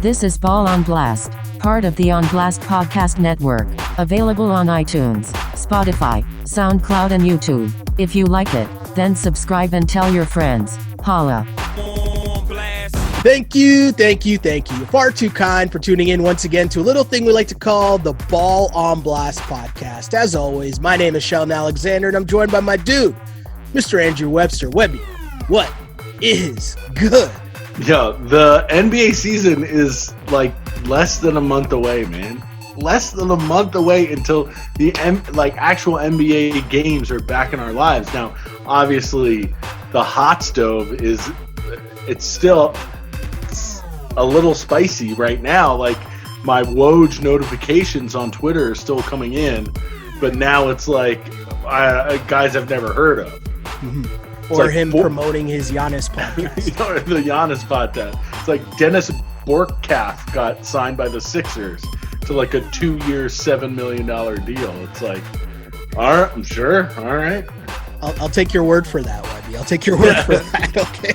This is Ball on Blast, part of the On Blast Podcast Network, available on iTunes, Spotify, SoundCloud, and YouTube. If you like it, then subscribe and tell your friends. Holla. Thank you. Far too kind for tuning in once again to a little thing we like to call the Ball on Blast Podcast. As always, my name is Sheldon Alexander, and I'm joined by my dude, Mr. Andrew Webster. Webby, what is good? Yo, the NBA season is like less than a month away, man. Less than a month away until the actual NBA games are back in our lives. Now, obviously, the hot stove it's still a little spicy right now. Like, my Woj notifications on Twitter are still coming in, but now it's like guys I've never heard of. Mm-hmm. Or like him promoting his Giannis podcast. The Giannis podcast. It's like Dennis Borkath got signed by the Sixers to like a 2-year, $7 million deal. It's like, all right, I'm sure. All right. I'll take your word for that, Webby. I'll take your word for that. Okay.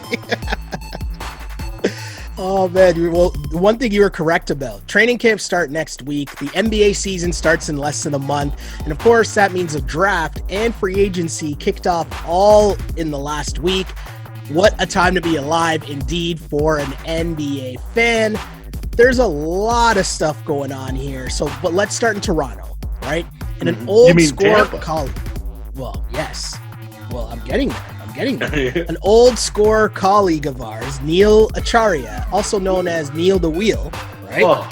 Oh, man. Well, one thing you were correct about. Training camps start next week. The NBA season starts in less than a month. And, of course, that means a draft and free agency kicked off all in the last week. What a time to be alive, indeed, for an NBA fan. There's a lot of stuff going on here. But let's start in Toronto, right? And an old score colleague. Well, yes. Well, I'm getting there. An old scorer colleague of ours, Neil Acharya, also known as Neil the Wheel, right? Whoa.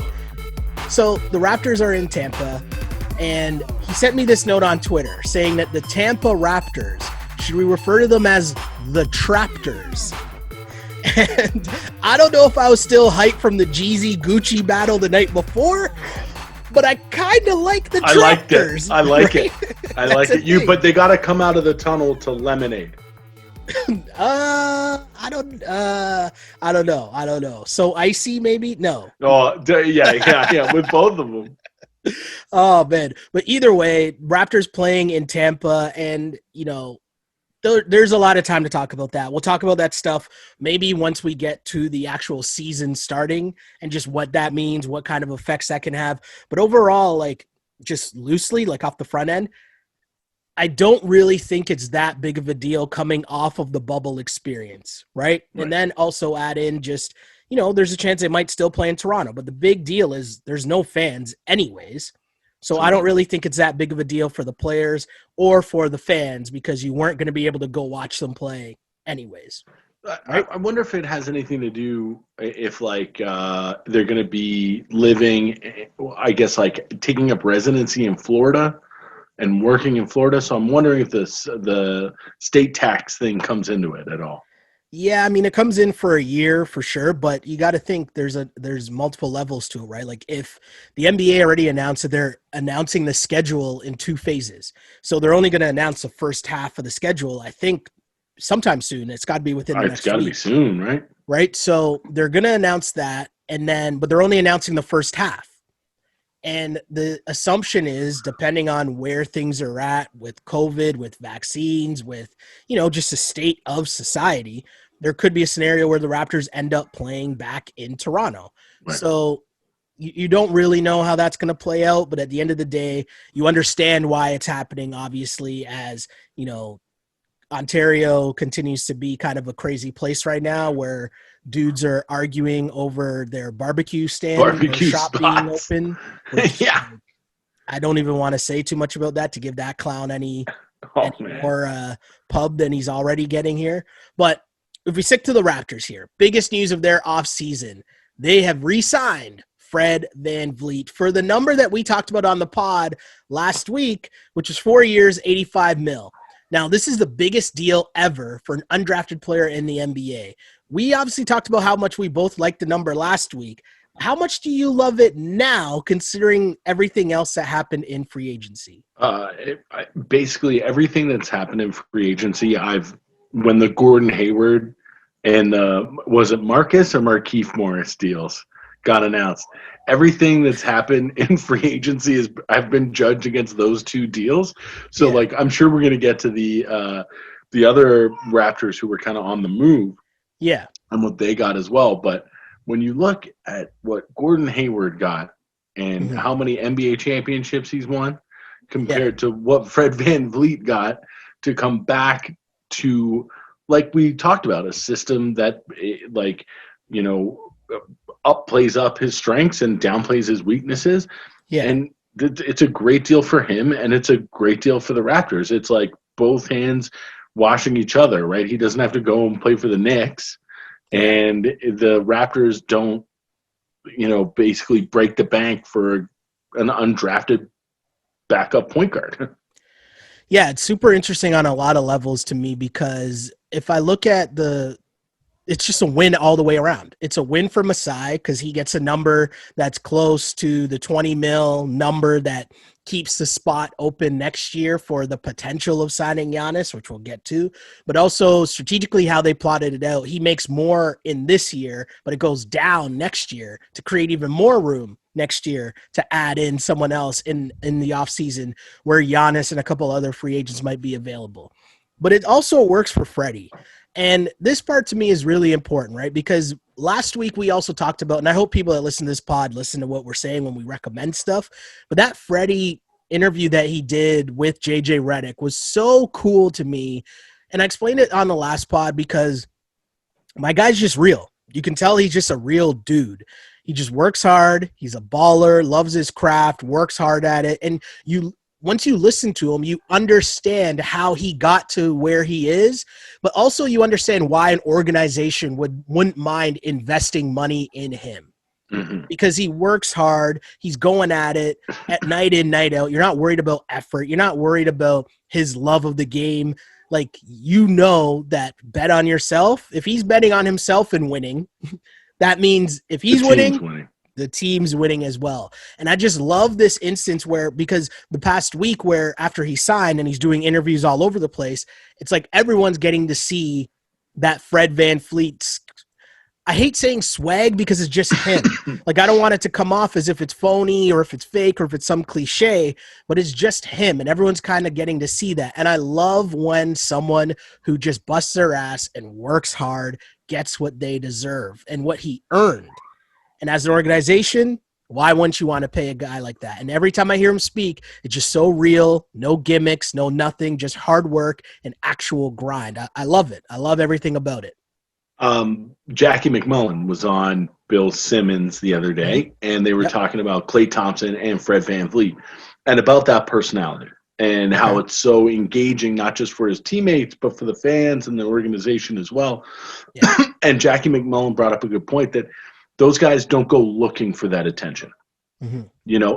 So the Raptors are in Tampa, and he sent me this note on Twitter saying that the Tampa Raptors, should we refer to them as the Traptors? And I don't know if I was still hyped from the Jeezy Gucci battle the night before, but I kind of like the Traptors. I like it. I like it. But they got to come out of the tunnel to lemonade. I don't know. So icy, maybe? No. Oh, yeah. With both of them. Oh, man. But either way, Raptors playing in Tampa, and, there's a lot of time to talk about that. We'll talk about that stuff maybe once we get to the actual season starting and just what that means, what kind of effects that can have. But overall, just loosely, off the front end, I don't really think it's that big of a deal coming off of the bubble experience, right? And then also add in just, there's a chance they might still play in Toronto. But the big deal is there's no fans anyways. So I don't really think it's that big of a deal for the players or for the fans because you weren't going to be able to go watch them play anyways. Right? I wonder if it has anything to do if they're going to be living, I guess, taking up residency in Florida and working in Florida. So I'm wondering if the state tax thing comes into it at all. Yeah, I mean, it comes in for a year for sure, but you got to think there's multiple levels to it, right? Like if the NBA already announced that they're announcing the schedule in 2 phases. So they're only going to announce the first half of the schedule, I think sometime soon. It's got to be within the next week. It's got to be soon, right? Right. So they're going to announce that but they're only announcing the first half. And the assumption is, depending on where things are at with COVID, with vaccines, with, just the state of society, there could be a scenario where the Raptors end up playing back in Toronto. Right. So you don't really know how that's going to play out. But at the end of the day, you understand why it's happening, obviously, as, Ontario continues to be kind of a crazy place right now where dudes are arguing over their barbecue stand, their shop being open. Yeah. I don't even want to say too much about that to give that clown any more pub than he's already getting here. But if we stick to the Raptors here, biggest news of their offseason, they have re-signed Fred VanVleet for the number that we talked about on the pod last week, which was 4 years, $85 million. Now, this is the biggest deal ever for an undrafted player in the NBA. We obviously talked about how much we both liked the number last week. How much do you love it now, considering everything else that happened in free agency? Basically, everything that's happened in free agency, when the Gordon Hayward and was it Marcus or Markieff Morris deals got announced, everything that's happened in free agency I've been judged against those 2 deals. So I'm sure we're going to get to the other Raptors who were kind of on the move. Yeah. And what they got as well. But when you look at what Gordon Hayward got and Mhm. how many NBA championships he's won compared to what Fred VanVleet got to come back to, like we talked about, a system that, like, you know, plays up his strengths and downplays his weaknesses. Yeah. And it's a great deal for him, and it's a great deal for the Raptors. It's like both hands washing each other, right? He doesn't have to go and play for the Knicks, and the Raptors don't, basically break the bank for an undrafted backup point guard. Yeah, it's super interesting on a lot of levels to me, because if I look at it's just a win all the way around. It's a win for Masai because he gets a number that's close to the 20 mil number that keeps the spot open next year for the potential of signing Giannis, which we'll get to. But also strategically how they plotted it out, he makes more in this year, but it goes down next year to create even more room next year to add in someone else in the offseason where Giannis and a couple other free agents might be available. But it also works for Freddie. And this part to me is really important, right? Because last week we also talked about, and I hope people that listen to this pod listen to what we're saying when we recommend stuff, but that Freddie interview that he did with JJ Redick was so cool to me. And I explained it on the last pod because my guy's just real. You can tell he's just a real dude. He just works hard. He's a baller, loves his craft, works hard at it. And once you listen to him, you understand how he got to where he is, but also you understand why an organization wouldn't mind investing money in him. Mm-hmm. Because he works hard. He's going at it at night in, night out. You're not worried about effort. You're not worried about his love of the game. Like, that bet on yourself. If he's betting on himself and winning, that means if he's winning, the team's winning as well. And I just love this instance because the past week where after he signed and he's doing interviews all over the place, it's like everyone's getting to see that Fred VanVleet's, I hate saying swag because it's just him. Like, I don't want it to come off as if it's phony or if it's fake or if it's some cliche, but it's just him. And everyone's kind of getting to see that. And I love when someone who just busts their ass and works hard gets what they deserve and what he earned. And as an organization, why wouldn't you want to pay a guy like that? And every time I hear him speak, it's just so real, no gimmicks, no nothing, just hard work and actual grind. I love it. I love everything about it. Jackie McMullen was on Bill Simmons the other day, and they were talking about Klay Thompson and Fred VanVleet and about that personality and how it's so engaging, not just for his teammates, but for the fans and the organization as well. Yeah. And Jackie McMullen brought up a good point that those guys don't go looking for that attention. Mm-hmm.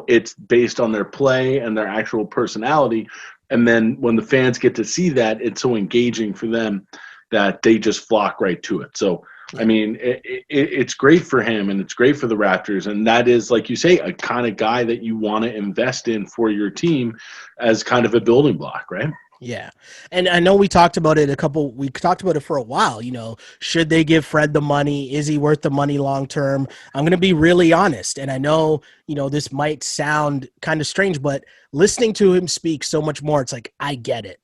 It's based on their play and their actual personality. And then when the fans get to see that, it's so engaging for them that they just flock right to it. So, I mean, it's great for him and it's great for the Raptors. And that is, like you say, a kind of guy that you want to invest in for your team as kind of a building block, right? Yeah. And I know we talked about it for a while, should they give Fred the money? Is he worth the money long-term? I'm going to be really honest. And I know, this might sound kind of strange, but listening to him speak so much more, it's like, I get it.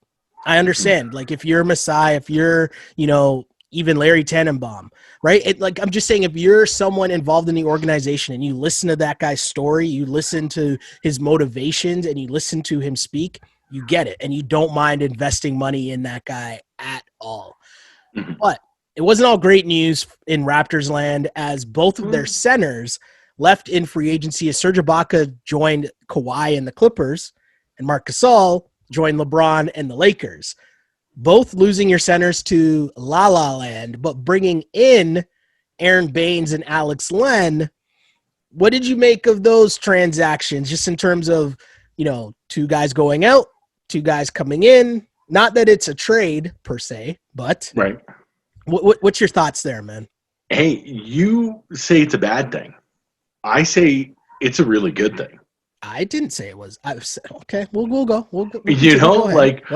I understand. Like, if you're Masai, if you're, even Larry Tannenbaum, right? I'm just saying, if you're someone involved in the organization and you listen to that guy's story, you listen to his motivations and you listen to him speak, you get it. And you don't mind investing money in that guy at all. Mm-hmm. But it wasn't all great news in Raptors land, as both of their centers left in free agency, as Serge Ibaka joined Kawhi and the Clippers, and Marc Gasol joined LeBron and the Lakers. Both losing your centers to La La Land, but bringing in Aaron Baines and Alex Len. What did you make of those transactions, just in terms of, two guys going out, two guys coming in? Not that it's a trade per se, but right. What's your thoughts there, man? Hey, you say it's a bad thing. I say it's a really good thing. I didn't say it was. Okay, we'll go. Go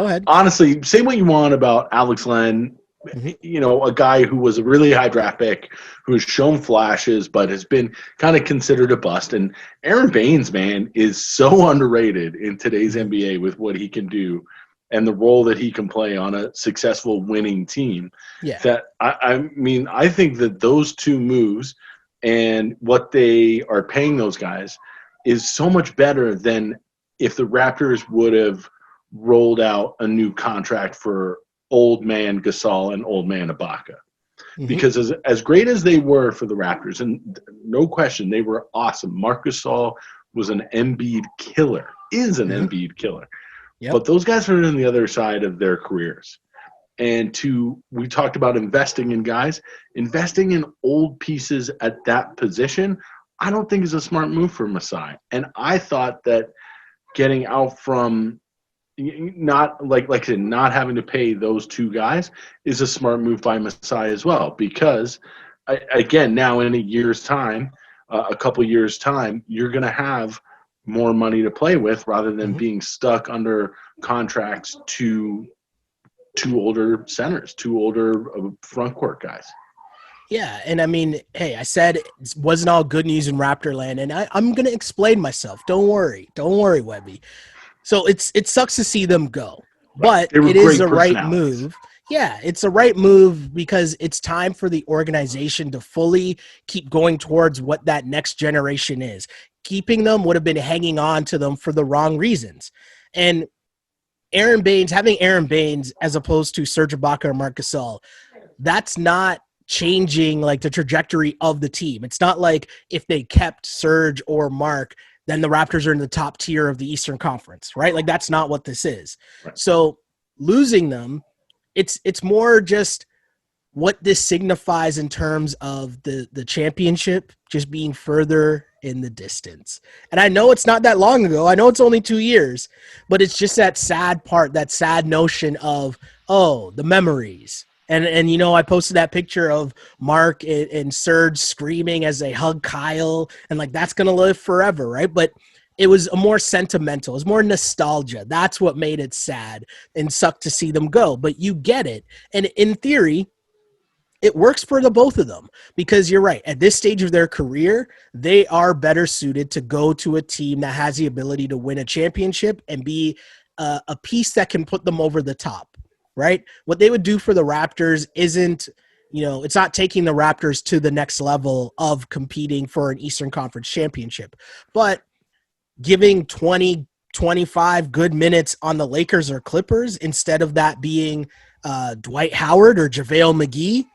ahead. Honestly, say what you want about Alex Len, a guy who was a really high draft pick, who's shown flashes, but has been kind of considered a bust. And Aaron Baines, man, is so underrated in today's NBA with what he can do and the role that he can play on a successful winning team. Yeah. That I think that those two moves and what they are paying those guys is so much better than if the Raptors would have rolled out a new contract for old man Gasol and old man Ibaka. Mm-hmm. Because as great as they were for the Raptors, and no question, they were awesome. Marc Gasol was an Embiid killer, is an Embiid killer. Yep. But those guys are on the other side of their careers. And we talked about investing in guys, investing in old pieces at that position, I don't think is a smart move for Masai. And I thought that getting out from not like I said, not having to pay those two guys is a smart move by Masai as well, because again, now in a year's time, a couple years time, you're going to have more money to play with rather than being stuck under contracts to two older centers, two older front court guys. Yeah, and I mean, hey, I said it wasn't all good news in Raptorland, and I'm going to explain myself. Don't worry, Webby. So it sucks to see them go, but it is a right move. Yeah, it's a right move because it's time for the organization to fully keep going towards what that next generation is. Keeping them would have been hanging on to them for the wrong reasons. And having Aaron Baines as opposed to Serge Ibaka or Marc Gasol, that's not changing like the trajectory of the team. It's not like if they kept Serge or Marc, then the Raptors are in the top tier of the Eastern Conference, right? Like that's not what this is. Right. So losing them, it's more just what this signifies in terms of the championship just being further in the distance. And I know it's not that long ago. I know it's only 2 years, but it's just that sad part, that sad notion of, the memories. And you know, I posted that picture of Marc and Serge screaming as they hug Kyle, and like that's going to live forever, right? But it was a more sentimental. It was more nostalgia. That's what made it sad and sucked to see them go. But you get it. And in theory, it works for the both of them because you're right. At this stage of their career, they are better suited to go to a team that has the ability to win a championship and be a piece that can put them over the top, right? What they would do for the Raptors isn't, it's not taking the Raptors to the next level of competing for an Eastern Conference championship, but giving 20, 25 good minutes on the Lakers or Clippers instead of that being Dwight Howard or JaVale McGee,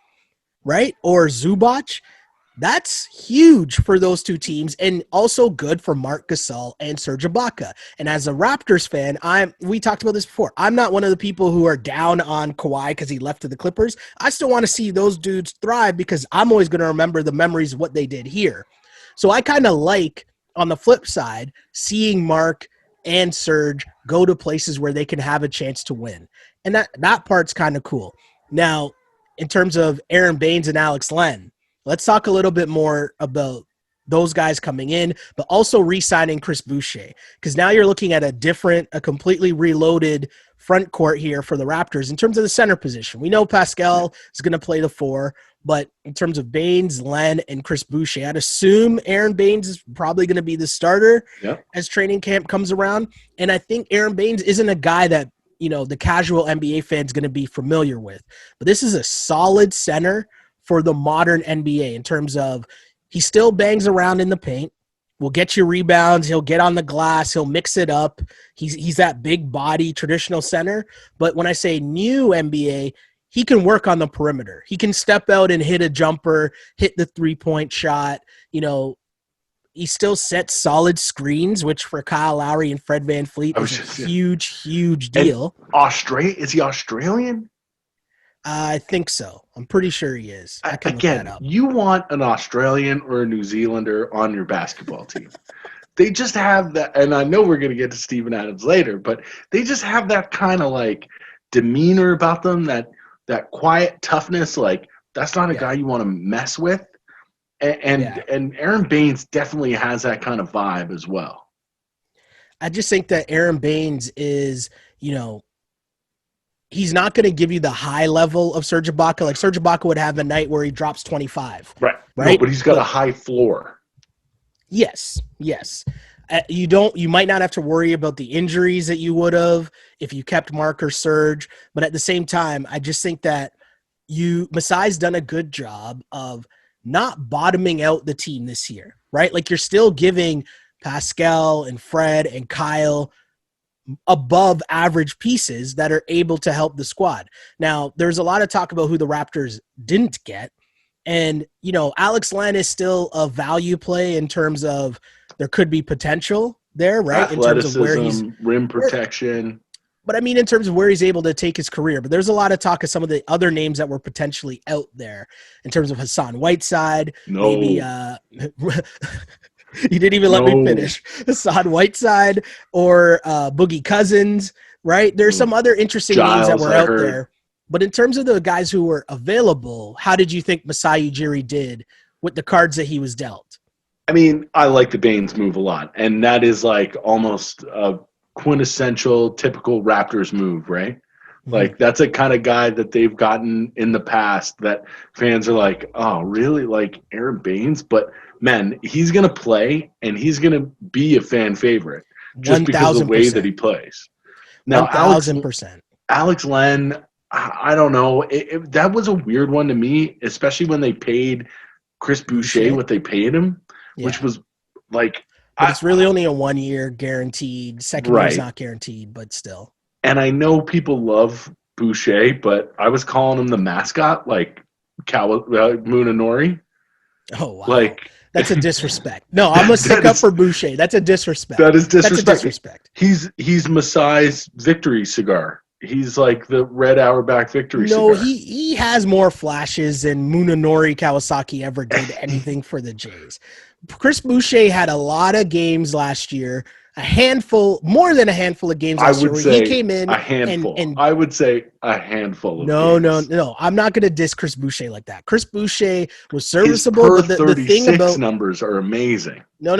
right? Or Zubac. That's huge for those two teams and also good for Marc Gasol and Serge Ibaka. And as a Raptors fan, we talked about this before. I'm not one of the people who are down on Kawhi because he left to the Clippers. I still want to see those dudes thrive because I'm always going to remember the memories of what they did here. So I kind of like, on the flip side, seeing Marc and Serge go to places where they can have a chance to win. And that part's kind of cool. Now, in terms of Aaron Baines and Alex Len, let's talk a little bit more about those guys coming in, but also re-signing Chris Boucher, because now you're looking at a completely reloaded front court here for the Raptors in terms of the center position. We know Pascal is going to play the 4, but in terms of Baines, Len, and Chris Boucher, I'd assume Aaron Baines is probably going to be the starter as training camp comes around. And I think Aaron Baines isn't a guy that, the casual NBA fan is going to be familiar with. But this is a solid center for the modern NBA in terms of he still bangs around in the paint, will get you rebounds, he'll get on the glass, he'll mix it up. He's that big body traditional center. But when I say new NBA, he can work on the perimeter. He can step out and hit a jumper, hit the three-point shot. He still sets solid screens, which for Kyle Lowry and Fred VanVleet is a huge deal. Is he Australian? I think so. I'm pretty sure he is. I can look that up. You want an Australian or a New Zealander on your basketball team. They just have that, and I know we're going to get to Steven Adams later, but they just have that kind of like demeanor about them, that quiet toughness. Like that's not a guy you want to mess with. And Aaron Baines definitely has that kind of vibe as well. I just think that Aaron Baines is, he's not going to give you the high level of Serge Ibaka. Like Serge Ibaka would have a night where he drops 25. Right? No, but he's got a high floor. Yes. You might not have to worry about the injuries that you would have if you kept Marc or Serge. But at the same time, I just think that Masai's done a good job of not bottoming out the team this year, right? Like you're still giving Pascal and Fred and Kyle above average pieces that are able to help the squad. Now, there's a lot of talk about who the Raptors didn't get. And, Alex Len is still a value play in terms of there could be potential there, right? Athleticism, in terms of where he's rim protection. But I mean, in terms of where he's able to take his career, but there's a lot of talk of some of the other names that were potentially out there in terms of Hassan Whiteside. No. Maybe, you didn't even let me finish. Hassan Whiteside or Boogie Cousins, right? There's some other interesting names that were out there. But in terms of the guys who were available, how did you think Masai Ujiri did with the cards that he was dealt? I mean, I like the Baines move a lot, and that is like almost a quintessential, typical Raptors move, right? Mm-hmm. Like that's a kind of guy that they've gotten in the past that fans are like, oh, really? Like Aaron Baines? But man, he's going to play, and he's going to be a fan favorite just because of the way that he plays. Now, 1,000%. Alex Len, I don't know. That was a weird one to me, especially when they paid Chris Boucher what they paid him, which was like – but it's really only a 1 year guaranteed. Second year's not guaranteed, but still. And I know people love Boucher, but I was calling him the mascot, like Munenori. Oh, wow. Like – that's a disrespect. No, I'm going to stick up for Boucher. That's a disrespect. That is disrespect. That's a disrespect. He's Masai's victory cigar. He's like the Red Auerbach victory cigar. No, he has more flashes than Munenori Kawasaki ever did anything for the Jays. Chris Boucher had a lot of games last year, more than a handful of games last year where he came in. A handful. And I would say a handful of games. No. I'm not going to diss Chris Boucher like that. Chris Boucher was serviceable. His per 36 numbers are amazing. No.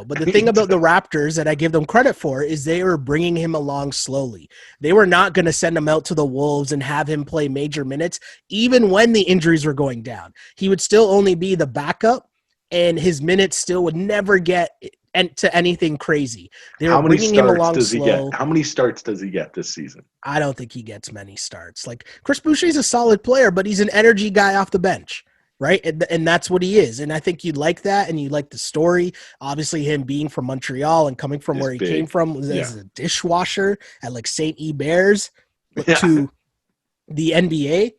But the thing about the Raptors that I give them credit for is they were bringing him along slowly. They were not going to send him out to the Wolves and have him play major minutes, even when the injuries were going down. He would still only be the backup, and his minutes still would never get to anything crazy. They were bringing him along slow. How many starts does he get this season? I don't think he gets many starts. Like Chris Boucher's a solid player, but he's an energy guy off the bench, right? And that's what he is. And I think you'd like that, and you like the story. Obviously, him being from Montreal and coming from where he came from as a dishwasher at like St. Hebert's to the NBA.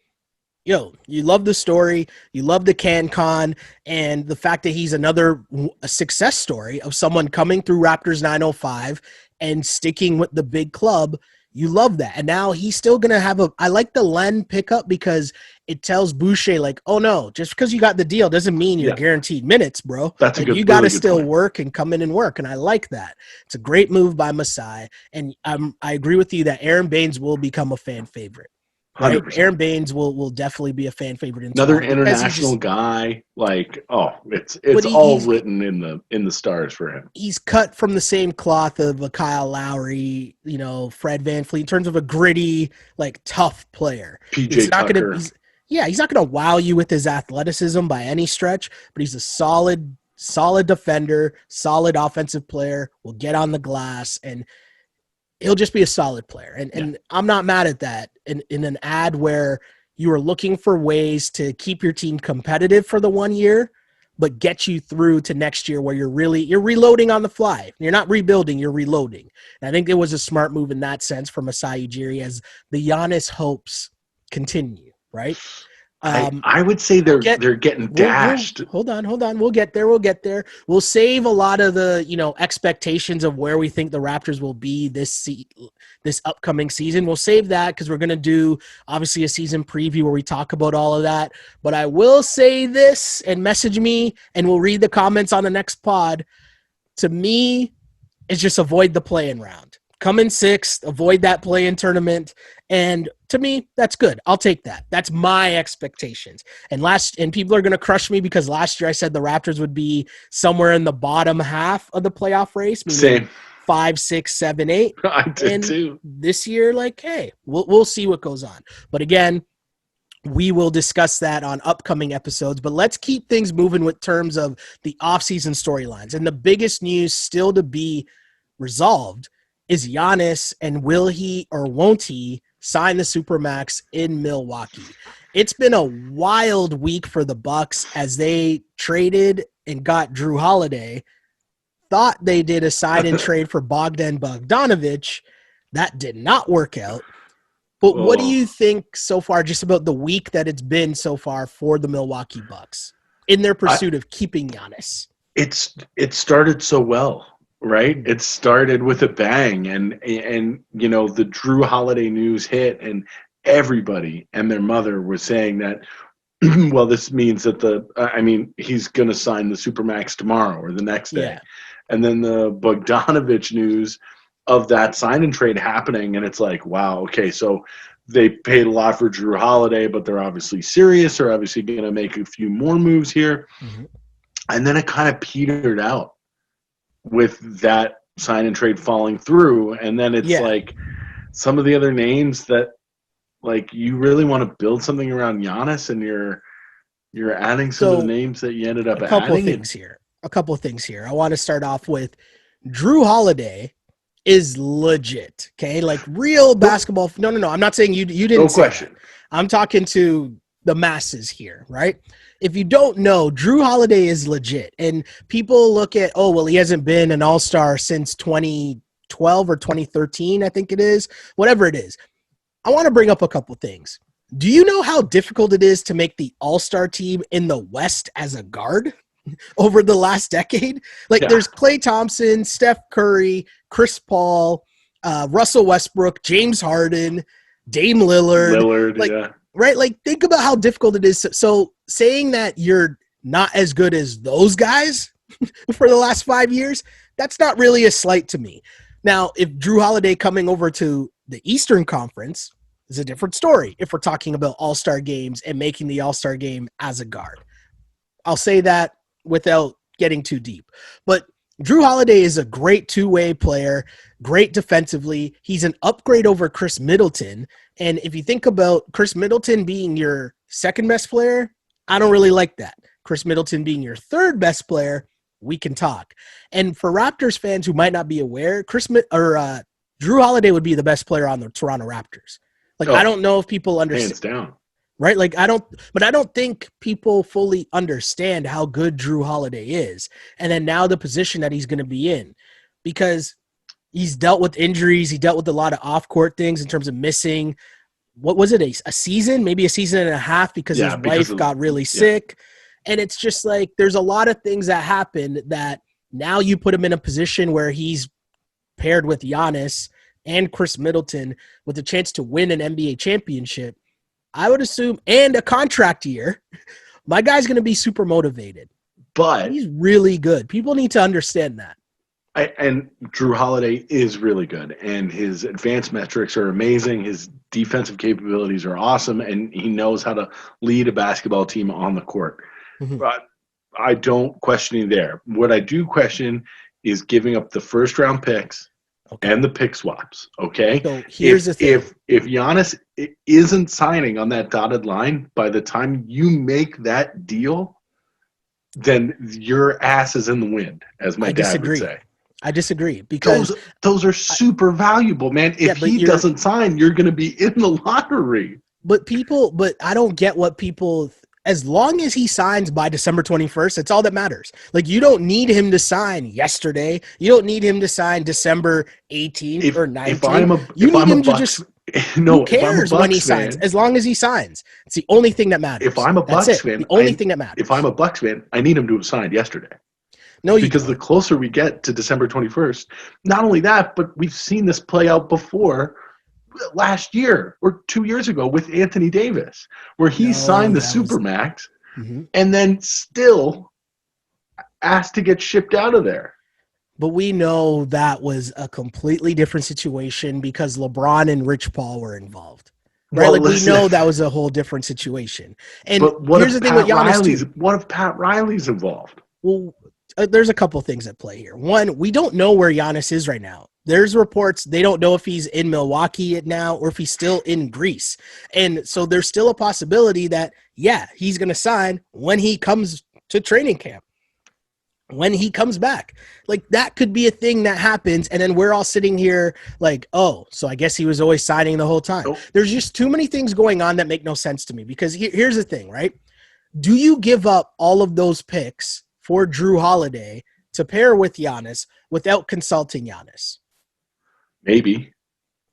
You love the story, you love the CanCon, and the fact that he's a success story of someone coming through Raptors 905 and sticking with the big club. You love that. And now he's still going to I like the Len pickup because it tells Boucher like, oh no, just because you got the deal doesn't mean you're guaranteed minutes, bro. That's like, you got to still work and come in and work. And I like that. It's a great move by Masai. And I agree with you that Aaron Baines will become a fan favorite. Right? Aaron Baines will definitely be a fan favorite. Another international guy, it's all written in the stars for him. He's cut from the same cloth of a Kyle Lowry, Fred VanVleet in terms of a gritty, like tough player. PJ Tucker. He's not going to wow you with his athleticism by any stretch, but he's a solid defender, solid offensive player. Will get on the glass and he'll just be a solid player. And I'm not mad at that. In an ad where you are looking for ways to keep your team competitive for the 1 year, but get you through to next year where you're reloading on the fly. You're not rebuilding, you're reloading. And I think it was a smart move in that sense for Masai Ujiri as the Giannis hopes continue, right? I would say they're getting dashed. Hold on. We'll get there. We'll save a lot of the expectations of where we think the Raptors will be this upcoming season. We'll save that because we're going to do obviously a season preview where we talk about all of that. But I will say this, and message me, and we'll read the comments on the next pod. To me, it's just avoid the play-in round. Come in sixth, avoid that play-in tournament, and to me, that's good. I'll take that. That's my expectations. And people are going to crush me because last year I said the Raptors would be somewhere in the bottom half of the playoff race. Same. 5, 6, 7, 8. I did too. This year, hey, we'll see what goes on. But again, we will discuss that on upcoming episodes. But let's keep things moving with terms of the offseason storylines. And the biggest news still to be resolved is Giannis, and will he or won't he sign the Supermax in Milwaukee? It's been a wild week for the Bucks as they traded and got Drew Holiday. Thought they did a sign and trade for Bogdan Bogdanović. That did not work out. But what do you think so far just about the week that it's been so far for the Milwaukee Bucks in their pursuit of keeping Giannis? It started so well, right? It started with a bang, and you know, the Drew Holiday news hit, and everybody and their mother was saying that, well, this means that he's going to sign the Supermax tomorrow or the next day. Yeah. And then the Bogdanović news of that sign and trade happening, and it's like, wow, okay, so they paid a lot for Drew Holiday, but they're obviously serious. They're obviously going to make a few more moves here. Mm-hmm. And then it kind of petered out with that sign and trade falling through. And then it's like some of the other names that, like, you really want to build something around Giannis, and you're adding some of the names that you ended up adding. A couple of things here. I want to start off with Drew Holiday is legit, okay? Like real basketball. No. I'm not saying you didn't. No question. That. I'm talking to the masses here, right? If you don't know, Drew Holiday is legit. And people look at, he hasn't been an all-star since 2012 or 2013, I think it is. Whatever it is. I want to bring up a couple things. Do you know how difficult it is to make the all-star team in the West as a guard over the last decade? There's Klay Thompson, Steph Curry, Chris Paul, Russell Westbrook, James Harden, Dame Lillard. Right? Like, think about how difficult it is. So saying that you're not as good as those guys for the last 5 years, that's not really a slight to me. Now, if Drew Holiday coming over to the Eastern Conference is a different story if we're talking about all-star games and making the all-star game as a guard. I'll say that without getting too deep. But Drew Holiday is a great two-way player, great defensively. He's an upgrade over Chris Middleton. And if you think about Chris Middleton being your second-best player, I don't really like that. Chris Middleton being your third-best player, we can talk. And for Raptors fans who might not be aware, Drew Holiday would be the best player on the Toronto Raptors. I don't know if people understand. Hands down. Right? I don't think people fully understand how good Drew Holiday is. And then now the position that he's going to be in, because he's dealt with injuries. He dealt with a lot of off-court things in terms of missing. What was it? A season, maybe a season and a half because his wife got really sick. And it's just like, there's a lot of things that happen that now you put him in a position where he's paired with Giannis and Chris Middleton with a chance to win an NBA championship. I would assume, and a contract year, my guy's going to be super motivated. But he's really good. People need to understand that. And Drew Holiday is really good, and his advanced metrics are amazing. His defensive capabilities are awesome, and he knows how to lead a basketball team on the court. Mm-hmm. But I don't question you there. What I do question is giving up the first-round picks and the pick swaps, okay? So here's the thing. If Giannis isn't signing on that dotted line by the time you make that deal, then your ass is in the wind, as my dad would say. I disagree because those are super valuable, man. If he doesn't sign, you're going to be in the lottery. But I don't get what people – as long as he signs by December 21st, that's all that matters. Like, you don't need him to sign yesterday. You don't need him to sign December 18th or 19th. Who cares when he signs? As long as he signs. It's the only thing that matters. If I'm a Bucks fan, the only thing that matters. If I'm a Bucks fan, I need him to have signed yesterday. No, because the closer we get to December 21st, not only that, but we've seen this play out before last year or 2 years ago with Anthony Davis, where he signed the Supermax and then still asked to get shipped out of there. But we know that was a completely different situation because LeBron and Rich Paul were involved. Right? Well, we know that was a whole different situation. And here's the thing with Giannis. What if Pat Riley's involved? Well, there's a couple of things at play here. One, we don't know where Giannis is right now. There's reports they don't know if he's in Milwaukee now or if he's still in Greece. And so there's still a possibility that, he's going to sign when he comes to training camp. when he comes back. Like, that could be a thing that happens, and then we're all sitting here like, oh, so I guess he was always signing the whole time. Nope. There's just too many things going on that make no sense to me, because here's the thing, right? Do you give up all of those picks for Drew Holiday to pair with Giannis without consulting Giannis? Maybe.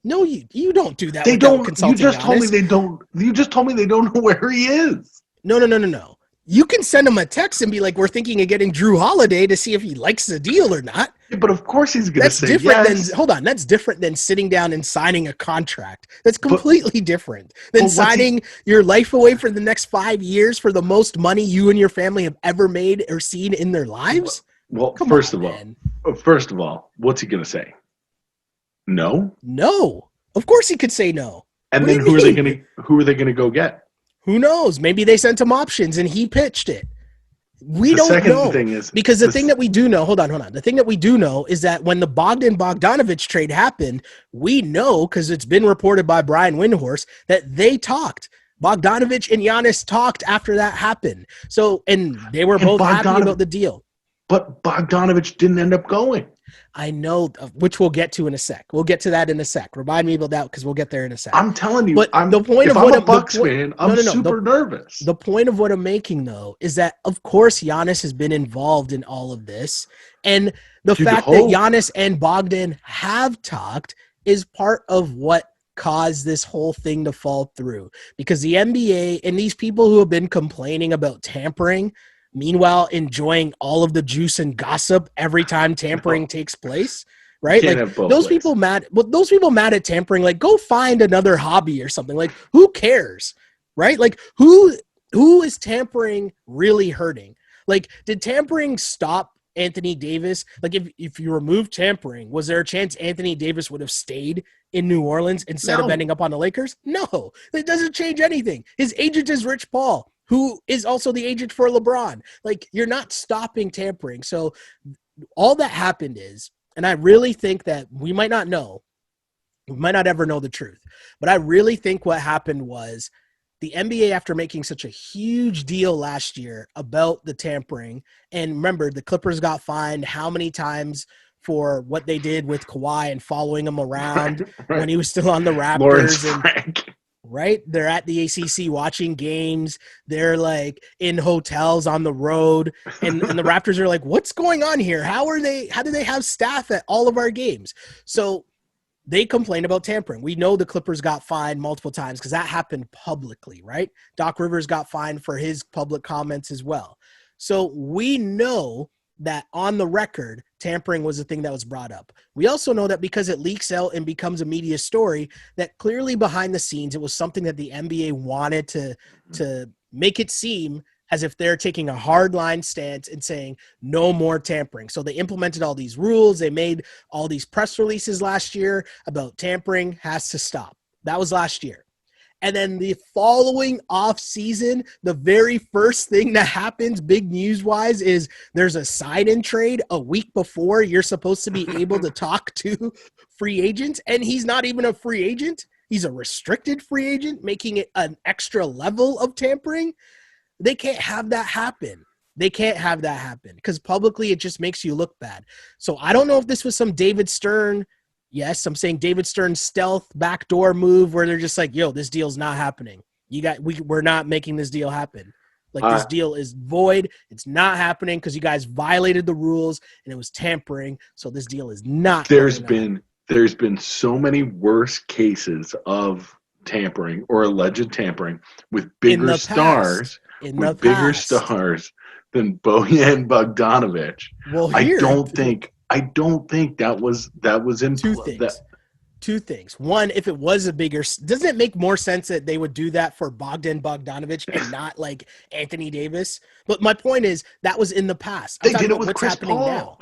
No, you don't do that. They without don't. Consulting You just Giannis. told me they don't. You just told me they don't know where he is. No. You can send him a text and be like, we're thinking of getting Drew Holiday to see if he likes the deal or not. Yeah, but of course he's going to say different yes. than, hold on, that's different than sitting down and signing a contract. That's completely different than signing your life away for the next 5 years for the most money you and your family have ever made or seen in their lives. Well, first of all, what's he going to say? No? No. Of course he could say no. And then who are they going to go get? Who knows? Maybe they sent him options and he pitched it. We don't know. Because the thing that we do know, hold on. The thing that we do know is that when the Bogdanovich trade happened, we know, because it's been reported by Brian Windhorst, that they talked. Bogdanovich and Giannis talked after that happened. So, and they were both happy about the deal. But Bogdanovich didn't end up going. I know, which we'll get to in a sec. We'll get to that in a sec. Remind me about that, because we'll get there in a sec. I'm telling you, but the point if of I'm what a Bucks fan, I'm super nervous. The point of what I'm making, though, is that, of course, Giannis has been involved in all of this. And the fact that Giannis and Bogdan have talked is part of what caused this whole thing to fall through. Because the NBA and these people who have been complaining about tampering, meanwhile enjoying all of the juice and gossip every time tampering takes place, right? Like, those people mad at tampering, like, go find another hobby or something. Like, who cares, right? Like, who is tampering really hurting? Like, did tampering stop Anthony Davis? Like, if you remove tampering, was there a chance Anthony Davis would have stayed in New Orleans instead of ending up on the Lakers? No, it doesn't change anything. His agent is Rich Paul, who is also the agent for LeBron. Like, you're not stopping tampering. So all that happened is, and I really think that we might not ever know the truth, but I really think what happened was the NBA, after making such a huge deal last year about the tampering, and remember, the Clippers got fined how many times for what they did with Kawhi and following him around when he was still on the Raptors. Right? They're at the ACC watching games. They're like in hotels on the road. And the Raptors are like, what's going on here? How do they have staff at all of our games? So they complain about tampering. We know the Clippers got fined multiple times because that happened publicly, right? Doc Rivers got fined for his public comments as well. So we know that on the record, tampering was a thing that was brought up. We also know that because it leaks out and becomes a media story, that clearly behind the scenes, it was something that the NBA wanted to make it seem as if they're taking a hard line stance and saying no more tampering. So they implemented all these rules. They made all these press releases last year about tampering has to stop. That was last year. And then the following off season, the very first thing that happens big news wise is there's a sign-in trade a week before you're supposed to be able to talk to free agents. And he's not even a free agent. He's a restricted free agent, making it an extra level of tampering. They can't have that happen. They can't have that happen because publicly it just makes you look bad. So I don't know if this was some David Stern. Yes, I'm saying David Stern's stealth backdoor move where they're just like, yo, this deal's not happening. We're not making this deal happen. Like, this deal is void. It's not happening because you guys violated the rules and it was tampering. So this deal is not. There's been so many worse cases of tampering or alleged tampering with bigger stars than Bojan Bogdanovich. Well, I don't think that was in Two things. One, if it was a bigger, doesn't it make more sense that they would do that for Bogdanovich and not like Anthony Davis? But my point is that was in the past. They did it with Chris Paul. Now.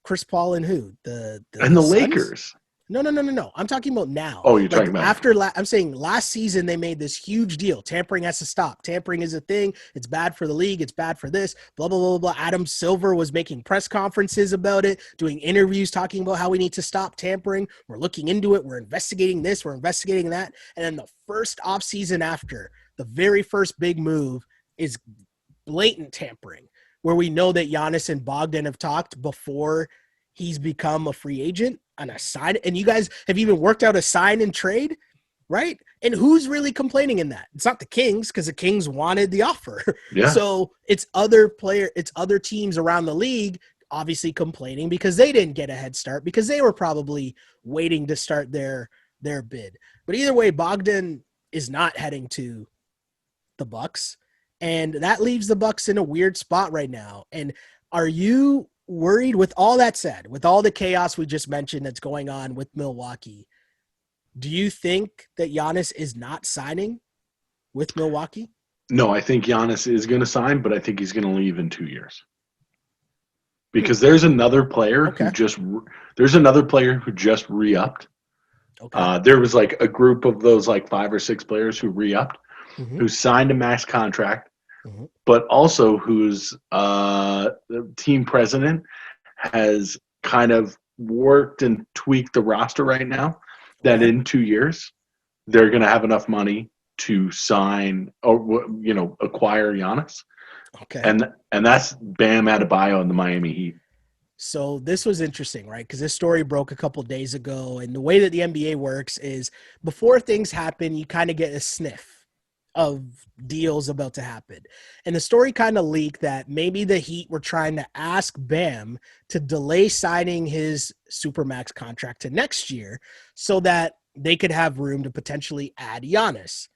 Chris Paul and who? The Lakers. No. I'm talking about now. Oh, you're talking about I'm saying last season they made this huge deal. Tampering has to stop. Tampering is a thing. It's bad for the league. It's bad for this. Blah, blah, blah, blah. Adam Silver was making press conferences about it, doing interviews talking about how we need to stop tampering. We're looking into it. We're investigating this. We're investigating that. And then the first offseason after, the very first big move is blatant tampering. where we know that Giannis and Bogdan have talked before he's become a free agent on a sign, and you guys have even worked out a sign and trade, right? And who's really complaining in that? It's not the Kings, because the Kings wanted the offer. Yeah. So it's other teams around the league obviously complaining because they didn't get a head start, because they were probably waiting to start their bid. But either way, Bogdan is not heading to the Bucks, and that leaves the Bucks in a weird spot right now. And are you worried, with all that said, with all the chaos we just mentioned that's going on with Milwaukee, do you think that Giannis is not signing with Milwaukee? No, I think Giannis is going to sign, but I think he's going to leave in 2 years. Because there's another player who just re-upped. Okay. There was like a group of those like 5 or 6 players who re-upped, who signed a max contract, but also whose the team president has kind of worked and tweaked the roster right now, that in 2 years they're going to have enough money to sign or acquire Giannis. Okay. And that's Bam Adebayo and the Miami Heat. So this was interesting, right? Because this story broke a couple days ago, and the way that the NBA works is before things happen, you kind of get a sniff of deals about to happen. And the story kind of leaked that maybe the Heat were trying to ask Bam to delay signing his Supermax contract to next year so that they could have room to potentially add Giannis.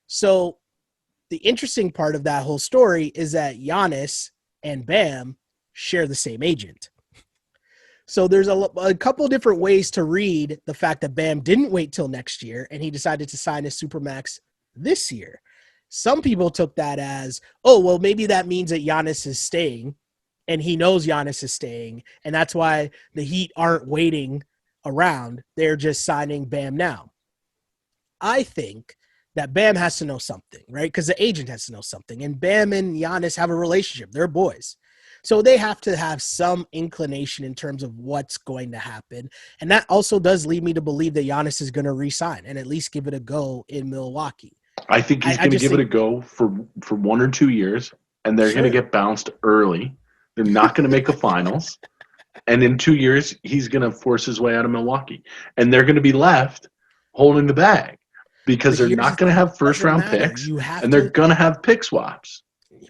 So the interesting part of that whole story is that Giannis and Bam share the same agent. So there's a couple different ways to read the fact that Bam didn't wait till next year and he decided to sign his Supermax this year. Some people took that as, oh, well, maybe that means that Giannis is staying and he knows Giannis is staying, and that's why the Heat aren't waiting around. They're just signing Bam now. I think that Bam has to know something, right? Because the agent has to know something. And Bam and Giannis have a relationship. They're boys. So they have to have some inclination in terms of what's going to happen. And that also does lead me to believe that Giannis is going to re-sign and at least give it a go in Milwaukee. I think he's going to give it a go for 1 or 2 years, and they're going to get bounced early. They're not going to make a finals. And in 2 years, he's going to force his way out of Milwaukee. And they're going to be left holding the bag because they're not going to have first-round picks, and they're going to have pick swaps.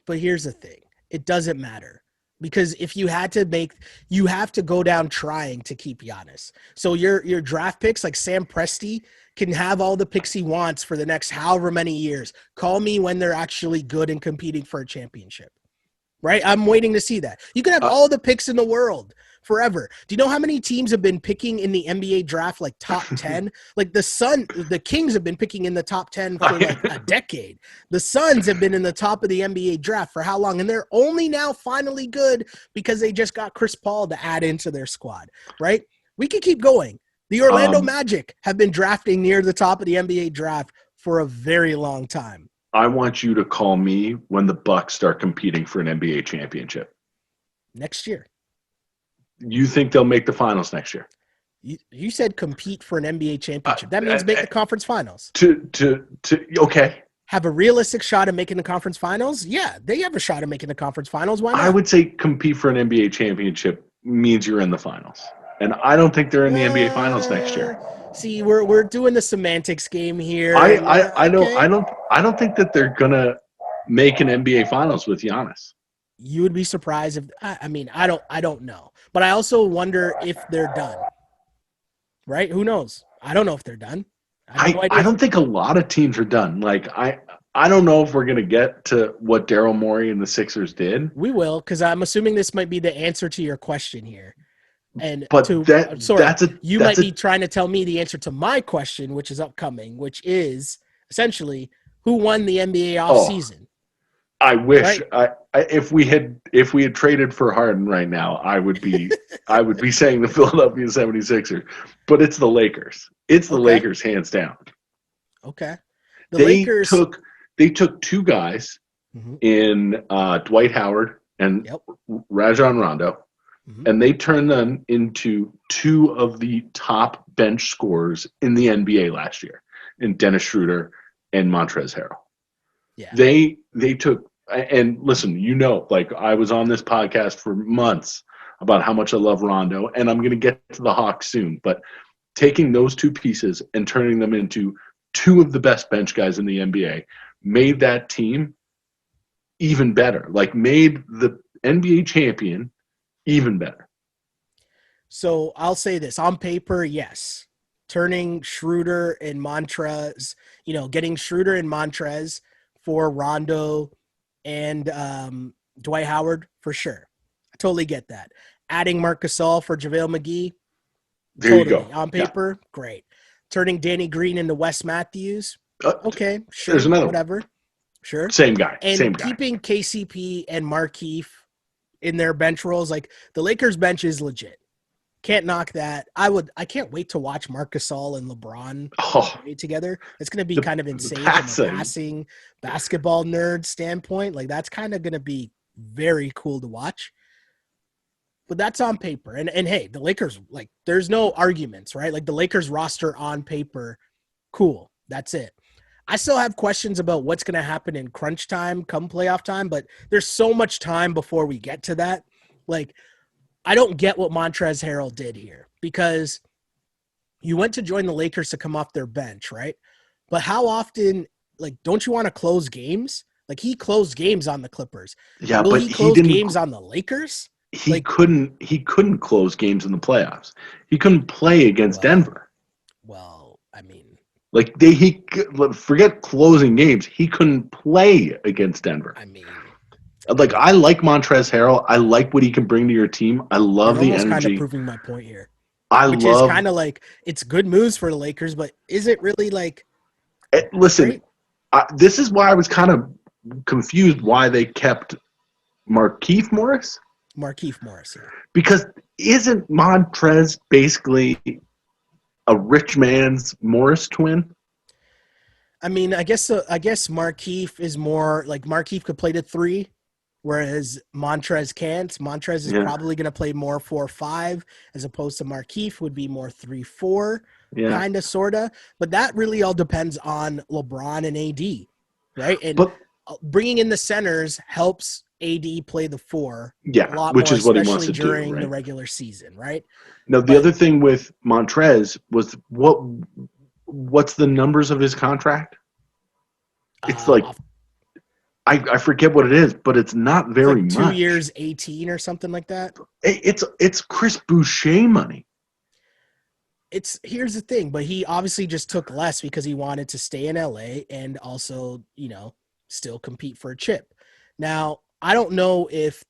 But here's the thing. It doesn't matter. Because if you had to you have to go down trying to keep Giannis. So your draft picks, like Sam Presti, can have all the picks he wants for the next however many years. Call me when they're actually good and competing for a championship. Right? I'm waiting to see that. You can have all the picks in the world forever. Do you know how many teams have been picking in the NBA draft like top 10? Like the Kings have been picking in the top 10 for like a decade. The Suns have been in the top of the NBA draft for how long? And they're only now finally good because they just got Chris Paul to add into their squad, right? We can keep going. The Orlando Magic have been drafting near the top of the NBA draft for a very long time. I want you to call me when the Bucks start competing for an NBA championship. Next year. You think they'll make the finals next year? You said compete for an NBA championship. That means make the conference finals. Okay. Have a realistic shot at making the conference finals? Yeah, they have a shot at making the conference finals. Why not? I would say compete for an NBA championship means you're in the finals. And I don't think they're in the NBA finals next year. See, we're doing the semantics game here. I don't think that they're gonna make an NBA finals with Giannis. You would be surprised if I don't know. But I also wonder if they're done. Right? Who knows? I don't know if they're done. I don't think a lot of teams are done. Like I don't know if we're gonna get to what Daryl Morey and the Sixers did. We will, because I'm assuming this might be the answer to your question here. And you might be trying to tell me the answer to my question, which is upcoming, which is essentially who won the NBA offseason. I wish if we had traded for Harden right now, I would be saying the Philadelphia 76ers, but it's the Lakers. It's the Lakers hands down. Okay. They took 2 guys in Dwight Howard and Rajon Rondo. And they turned them into 2 of the top bench scorers in the NBA last year, in Dennis Schroeder and Montrezl Harrell. Yeah. They took And listen, like I was on this podcast for months about how much I love Rondo, and I'm going to get to the Hawks soon. But taking those two pieces and turning them into two of the best bench guys in the NBA made that team even better. Like made the NBA champion even better. So I'll say this on paper, yes. Turning Schroeder and Montrez, getting Schroeder and Montrez for Rondo and Dwight Howard for sure. I totally get that. Adding Marc Gasol for JaVale McGee, There totally. you go. On paper, great. Turning Danny Green into Wes Matthews, okay, sure, there's another whatever, sure. Same guy. And keeping KCP and Markieff in their bench roles, like the Lakers bench is legit. Can't knock that. I can't wait to watch Marc Gasol and LeBron play together. It's going to be kind of insane from a passing basketball nerd standpoint. Like that's kind of going to be very cool to watch. But that's on paper. And hey, the Lakers, like there's no arguments, right? Like the Lakers roster on paper, cool. That's it. I still have questions about what's going to happen in crunch time come playoff time, but there's so much time before we get to that. Like, I don't get what Montrezl Harrell did here because you went to join the Lakers to come off their bench, right? But how often, like, don't you want to close games? Like, he closed games on the Clippers. Yeah, Will but he close games on the Lakers? He couldn't close games in the playoffs. He couldn't play against Denver. Well, I mean, like forget closing games. He couldn't play against Denver. I mean, like I like Montrezl Harrell. I like what he can bring to your team. I love the energy. Kind of proving my point here. Which is kind of like it's good moves for the Lakers, but is it really like? Listen, this is why I was kind of confused why they kept Markieff Morris. Yeah. Because isn't Montrez basically a rich man's Morris twin? I mean, I guess Markieff is more like Markieff could play the 3, whereas Montrez can't. Montrez is probably going to play more 4-5 as opposed to Markieff would be more 3-4, kind of, sort of. But that really all depends on LeBron and AD, right? And bringing in the centers helps AD play the 4 a lot which more, is what he wants to do during the regular season, right? Now, the other thing with Montrez was what's the numbers of his contract? It's like I forget what it is, but it's not very much. 2 years, 18 or something like that. It's Chris Boucher money. Here's the thing, but he obviously just took less because he wanted to stay in LA and also, still compete for a chip. Now, I don't know if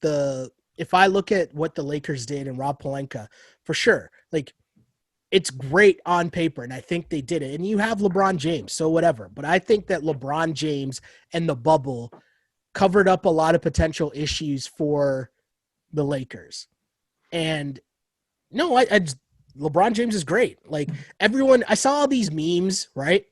I look at what the Lakers did and Rob Pelinka, for sure, like it's great on paper, and I think they did it. And you have LeBron James, so whatever. But I think that LeBron James and the bubble covered up a lot of potential issues for the Lakers. And no, LeBron James is great. Like everyone, I saw all these memes, right?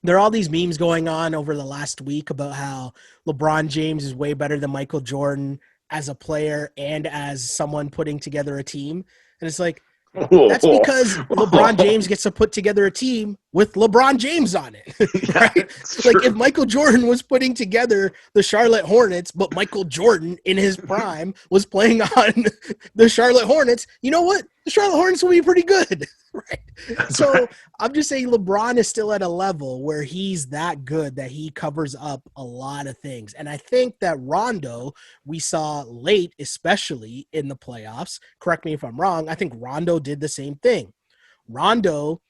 There are all these memes going on over the last week about how LeBron James is way better than Michael Jordan as a player and as someone putting together a team. And it's like, that's because LeBron James gets to put together a team with LeBron James on it, right? Like if Michael Jordan was putting together the Charlotte Hornets, but Michael Jordan in his prime was playing on the Charlotte Hornets, you know what? The Charlotte Hornets will be pretty good, right? So I'm just saying LeBron is still at a level where he's that good that he covers up a lot of things. And I think that Rondo, we saw late, especially in the playoffs, correct me if I'm wrong, I think Rondo did the same thing. Rondo,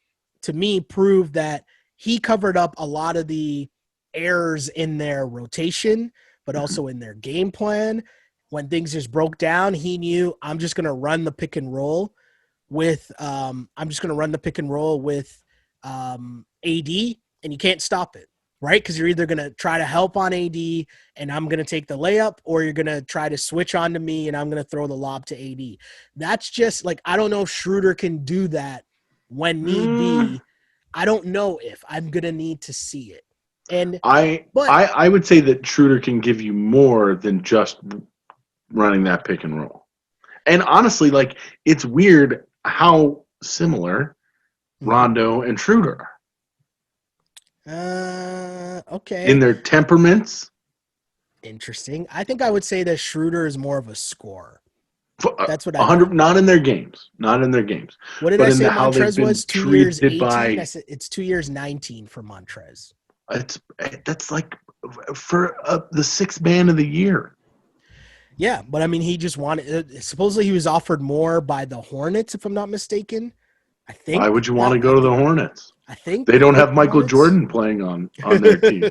to me, proved that he covered up a lot of the errors in their rotation, but also in their game plan. When things just broke down, he knew I'm just going to run the pick and roll with AD, and you can't stop it, right? Because you're either going to try to help on AD and I'm going to take the layup, or you're going to try to switch on to me and I'm going to throw the lob to AD. That's just like, I don't know if Schroeder can do that when need be. I don't know if I'm going to need to see it. And I would say that Schroeder can give you more than just running that pick and roll. And honestly, like, it's weird how similar Rondo and Schroeder are. Okay. In their temperaments. Interesting. I think I would say that Schroeder is more of a scorer. That's what I 100, think. not in their games. Not in their games. What did But I in say how they've Montrez been was? 2 years, treated 18? by. I said it's 2 years, 19 for Montrez. That's like for the sixth man of the year. Yeah, but I mean, he just wanted. Supposedly, he was offered more by the Hornets, if I'm not mistaken. I think. Why would you want to go to the Hornets? I think They don't have the Michael Hornets. Jordan playing on their team.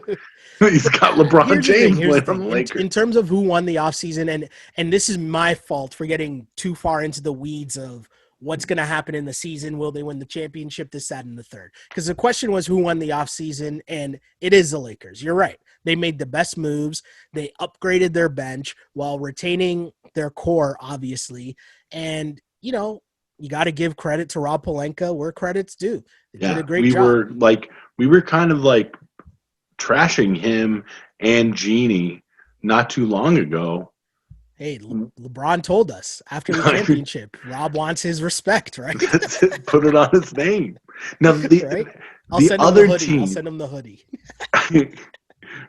He's got LeBron James playing on the Lakers. In terms of who won the offseason, and this is my fault for getting too far into the weeds of what's going to happen in the season. Will they win the championship, this, that, and the third? Because the question was who won the offseason, and it is the Lakers. You're right. They made the best moves. They upgraded their bench while retaining their core, obviously. And, you know, you got to give credit to Rob Pelinka where credit's due. They did a great job. We were kind of like trashing him and Genie not too long ago. Hey, LeBron told us after the championship, Rob wants his respect, right? Put it on his name. Now, right? I'll send him the hoodie.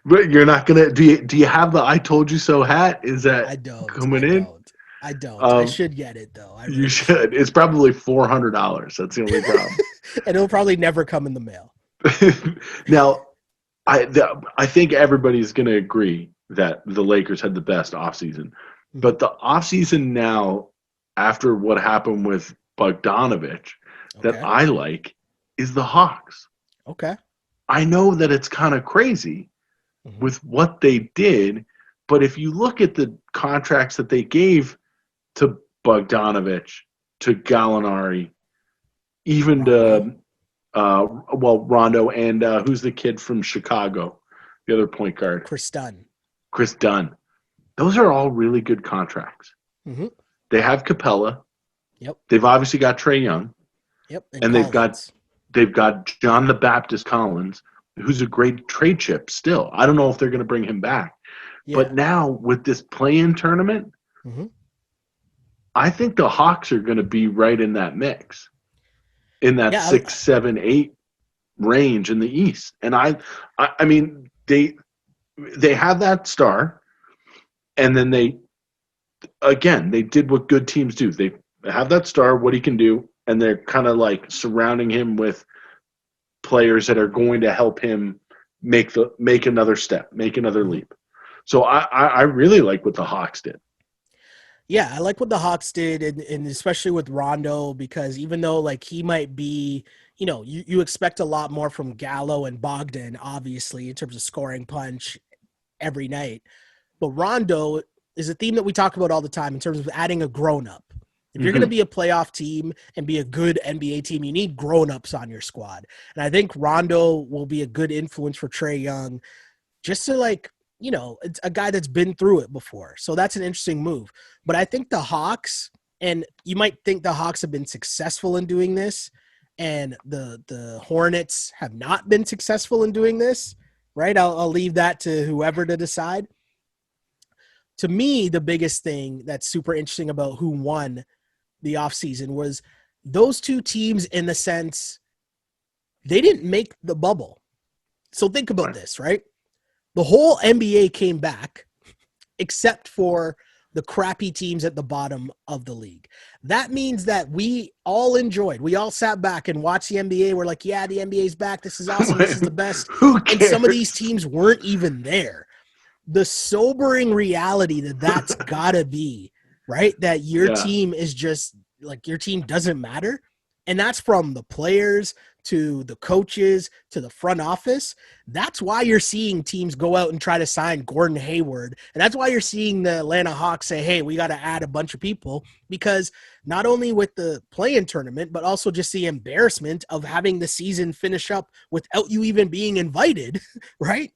But you're not gonna. Do you have the "I told you so" hat? Is that coming in? I don't. I should get it though. You should. It's probably $400. That's the only problem. And it'll probably never come in the mail. Now, I think everybody's going to agree that the Lakers had the best offseason. But the offseason now, after what happened with Bogdanovich, that I like is the Hawks. Okay. I know that it's kind of crazy with what they did, but if you look at the contracts that they gave to Bogdanovich, to Gallinari, even to Rondo, and who's the kid from Chicago, the other point guard? Chris Dunn. Those are all really good contracts. Mm-hmm. They have Capella. Yep. They've obviously got Trae Young. Yep. And they've got John the Baptist Collins, who's a great trade chip still. I don't know if they're going to bring him back. Yeah. But now with this play-in tournament, I think the Hawks are going to be right in that mix, in that 6, 7, 8 range in the East. And I mean, they have that star, and then they did what good teams do. They have that star, what he can do, and they're kind of like surrounding him with players that are going to help him make another step, make another leap. So I really like what the Hawks did. Yeah, I like what the Hawks did, and especially with Rondo, because even though like he might be, you know, you expect a lot more from Gallo and Bogdan, obviously, in terms of scoring punch every night. But Rondo is a theme that we talk about all the time in terms of adding a grown-up. If you're going to be a playoff team and be a good NBA team, you need grown-ups on your squad. And I think Rondo will be a good influence for Trae Young, just to like, you know, it's a guy that's been through it before. So that's an interesting move. But I think the Hawks, and you might think the Hawks have been successful in doing this, and the Hornets have not been successful in doing this, right? I'll leave that to whoever to decide. To me, the biggest thing that's super interesting about who won the offseason was those two teams, in the sense they didn't make the bubble. So think about this, right? The whole NBA came back except for the crappy teams at the bottom of the league. That means that we all enjoyed. We all sat back and watched the NBA. We're like, yeah, the NBA's back. This is awesome. This is the best. Who cares? And some of these teams weren't even there. The sobering reality that's got to be, right? That your team is just like, your team doesn't matter. And that's from the players to the coaches to the front office. That's why you're seeing teams go out and try to sign Gordon Hayward. And that's why you're seeing the Atlanta Hawks say, hey, we got to add a bunch of people, because not only with the play-in tournament, but also just the embarrassment of having the season finish up without you even being invited, right?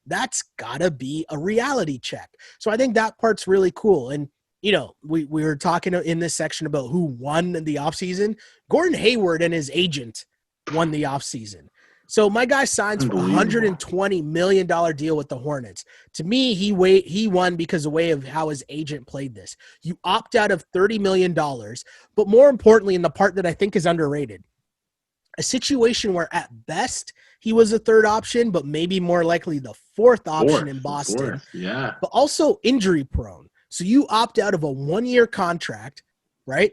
That's got to be a reality check. So I think that part's really cool. And, you know, we were talking in this section about who won the offseason. Gordon Hayward and his agent won the offseason. So my guy signs for a $120 million deal with the Hornets. To me, he won because of the way of how his agent played this. You opt out of $30 million, but more importantly, in the part that I think is underrated, a situation where at best he was a third option, but maybe more likely the fourth option in Boston. Yeah. But also injury prone. So you opt out of a 1-year contract, right?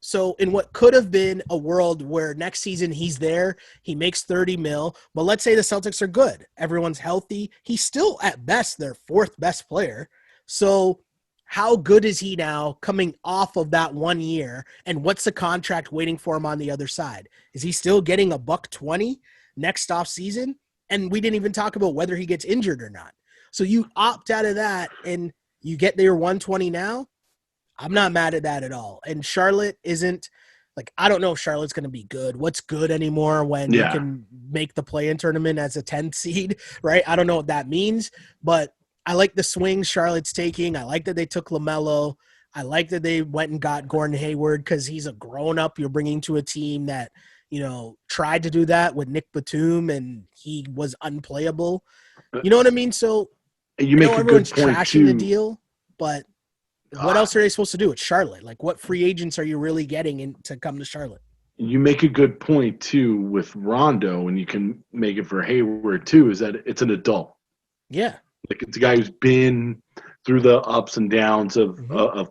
So in what could have been a world where next season he's there, he makes $30 million, but let's say the Celtics are good. Everyone's healthy. He's still at best their fourth best player. So how good is he now coming off of that 1 year? And what's the contract waiting for him on the other side? Is he still getting $120 next off season? And we didn't even talk about whether he gets injured or not. So you opt out of that and you get their 120 now. I'm not mad at that at all. And Charlotte isn't like, I don't know if Charlotte's going to be good. What's good anymore when you can make the play-in tournament as a 10th seed, right? I don't know what that means, but I like the swings Charlotte's taking. I like that they took LaMelo. I like that they went and got Gordon Hayward because he's a grown-up you're bringing to a team that, tried to do that with Nick Batum and he was unplayable. You know what I mean? So you make a good point trashing too. the deal, but what else are they supposed to do? It's Charlotte. Like, what free agents are you really getting in to come to Charlotte? You make a good point, too, with Rondo, and you can make it for Hayward, too, is that it's an adult. Yeah. Like, it's a guy who's been through the ups and downs of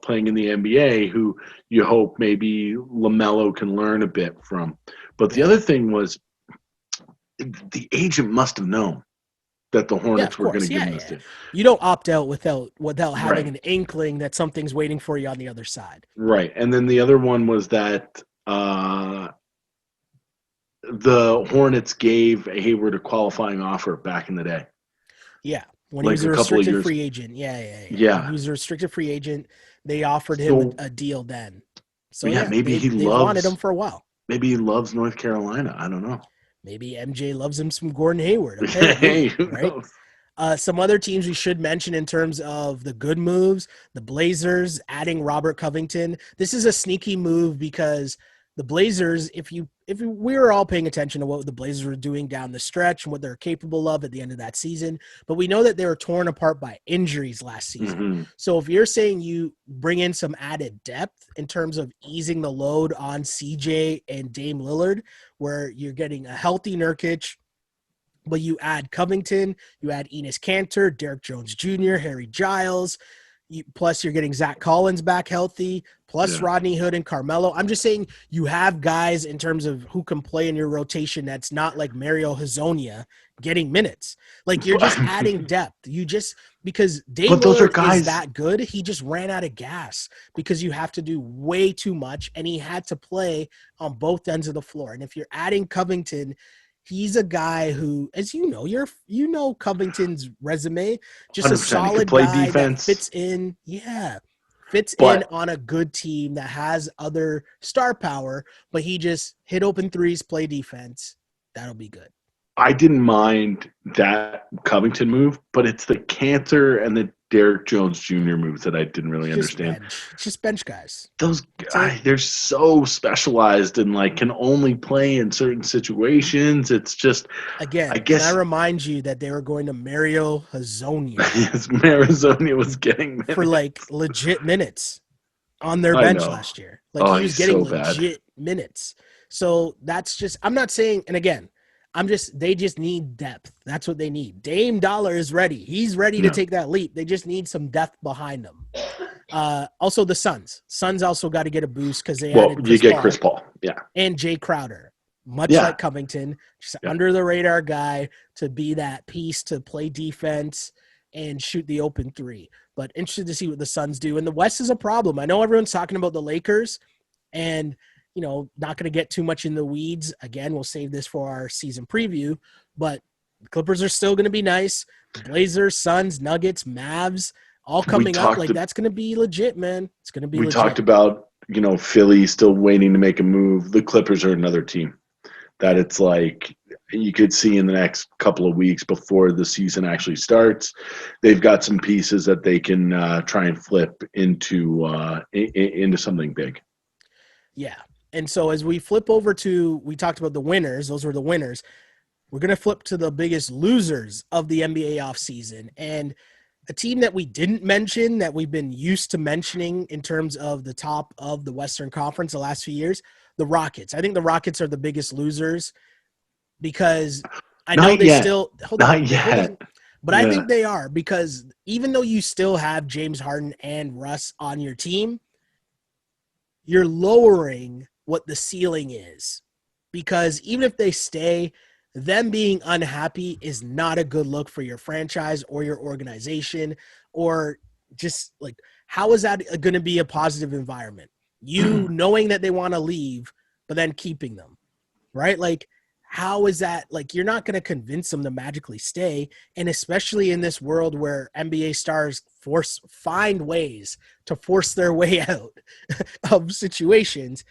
playing in the NBA who you hope maybe LaMelo can learn a bit from. But the other thing was the agent must have known that the Hornets were going to give him this deal. You don't opt out without having an inkling that something's waiting for you on the other side. Right. And then the other one was that the Hornets gave Hayward a qualifying offer back in the day. Yeah. When he was a restricted free agent. Yeah. When he was a restricted free agent, they offered him a deal then. So maybe they wanted him for a while. Maybe he loves North Carolina. I don't know. Maybe MJ loves him some Gordon Hayward. Okay, right? Some other teams we should mention in terms of the good moves, the Blazers adding Robert Covington. This is a sneaky move because the Blazers, if we were all paying attention to what the Blazers were doing down the stretch and what they're capable of at the end of that season, but we know that they were torn apart by injuries last season. Mm-hmm. So if you're saying you bring in some added depth in terms of easing the load on CJ and Dame Lillard, where you're getting a healthy Nurkic, but you add Covington, you add Enes Kanter, Derek Jones Jr., Harry Giles, plus you're getting Zach Collins back healthy, plus Rodney Hood and Carmelo. I'm just saying you have guys in terms of who can play in your rotation that's not like Mario Hezonja getting minutes. Like you're just adding depth. Because Dame Lillard is that good, he just ran out of gas because you have to do way too much, and he had to play on both ends of the floor. And if you're adding Covington, he's a guy who, as you know Covington's resume, just a solid guy defense. That fits in on a good team that has other star power, but he just hit open threes, play defense. That'll be good. I didn't mind that Covington move, but it's the Kanter and the Derek Jones Jr. moves that I didn't really understand. It's just bench guys. Those guys, they're so specialized and can only play in certain situations. It's just, again, I guess I remind you that they were going to Mario Hezonja. Yes, Mario Hezonja was getting minutes. For legit minutes on their bench last year. He was getting legit minutes. So that's just, I'm not saying, and again, they just need depth. That's what they need. Dame Dollar is ready. He's ready to take that leap. They just need some depth behind them. Also, the Suns. Suns also got to get a boost because they added Chris Paul. Yeah. And Jay Crowder. Much like Covington, just under the radar guy to be that piece to play defense and shoot the open three. But interested to see what the Suns do. And the West is a problem. I know everyone's talking about the Lakers and not going to get too much in the weeds. Again, we'll save this for our season preview, but the Clippers are still going to be nice. Blazers, Suns, Nuggets, Mavs, all coming up. That's going to be legit, man. It's going to be legit. We talked about, Philly still waiting to make a move. The Clippers are another team that it's you could see in the next couple of weeks before the season actually starts. They've got some pieces that they can try and flip into something big. Yeah. And so as we flip over we talked about the winners. Those were the winners. We're going to flip to the biggest losers of the NBA offseason. And a team that we didn't mention that we've been used to mentioning in terms of the top of the Western Conference the last few years, the Rockets. I think the Rockets are the biggest losers because I know Not they yet. still hold Not on, yet. but I Yeah. think they are, because even though you still have James Harden and Russ on your team, you're lowering what the ceiling is, because even if they stay, them being unhappy is not a good look for your franchise or your organization, or just like, how is that going to be a positive environment? You knowing that they want to leave, but then keeping them, right? Like, how is that? Like, you're not going to convince them to magically stay. And especially in this world where NBA stars find ways to force their way out of situations.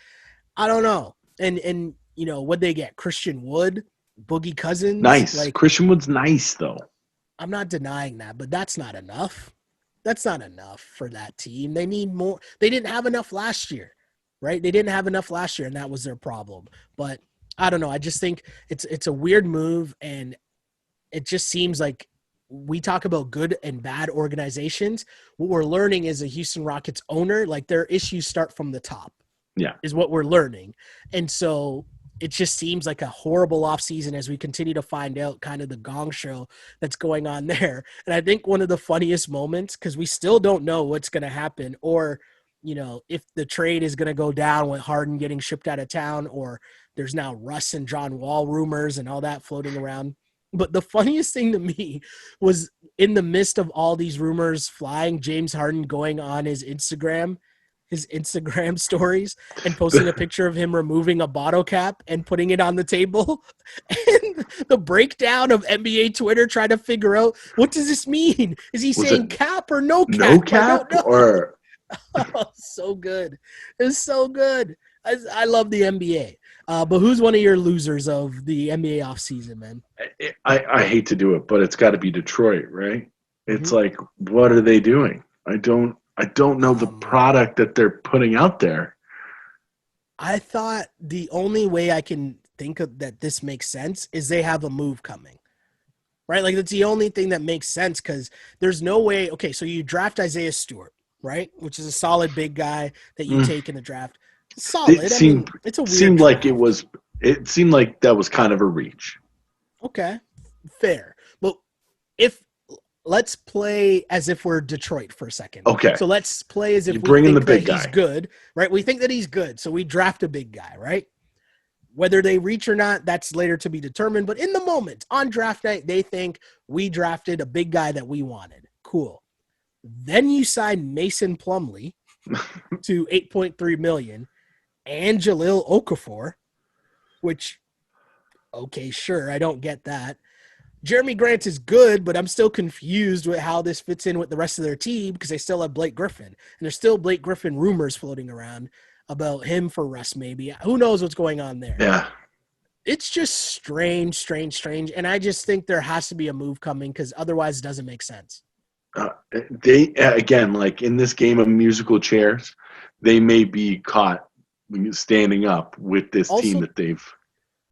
I don't know. And you know, what they get? Christian Wood, Boogie Cousins. Nice. Like, Christian Wood's nice though. I'm not denying that, but that's not enough. That's not enough for that team. They need more. They didn't have enough last year, right? They didn't have enough last year, and that was their problem. But I don't know. I just think it's a weird move, and it just seems like we talk about good and bad organizations. What we're learning is a Houston Rockets owner, like, their issues start from the top. Yeah. Is what we're learning. And so it just seems like a horrible offseason as we continue to find out kind of the gong show that's going on there. And I think one of the funniest moments, because we still don't know what's going to happen, or, you know, if the trade is going to go down with Harden getting shipped out of town, or there's now Russ and John Wall rumors and all that floating around. But the funniest thing to me was, in the midst of all these rumors flying, James Harden going on his Instagram stories and posting a picture of him removing a bottle cap and putting it on the table. And the breakdown of NBA Twitter trying to figure out, what does this mean? Is he saying cap or no cap? No cap or Oh, so good. It's so good. I love the NBA. But who's one of your losers of the NBA offseason, man? I hate to do it, but it's got to be Detroit, right? It's like, what are they doing? I don't know the product that they're putting out there. I thought the only way I can think of that this makes sense is they have a move coming, right? Like, that's the only thing that makes sense, because there's no way. Okay, so you draft Isaiah Stewart, right? Which is a solid big guy that you take in the draft. Solid. It seemed, it's a weird seemed draft. like it seemed like that was kind of a reach. Okay, fair. But let's play as if we're Detroit for a second. Okay. So let's play as if You we bring in think the big that he's guy. good, right? We think that he's good, so we draft a big guy, right? Whether they reach or not, that's later to be determined. But in the moment, on draft night, they think we drafted a big guy that we wanted. Cool. Then you sign Mason Plumlee to $8.3 million and Jahlil Okafor, which, okay, sure, I don't get that. Jeremy Grant is good, but I'm still confused with how this fits in with the rest of their team, because they still have Blake Griffin. And there's still Blake Griffin rumors floating around about him for Russ maybe. Who knows what's going on there? Yeah. It's just strange. And I just think there has to be a move coming, because otherwise it doesn't make sense. They, again, like in this game of musical chairs, they may be caught standing up with this team that they've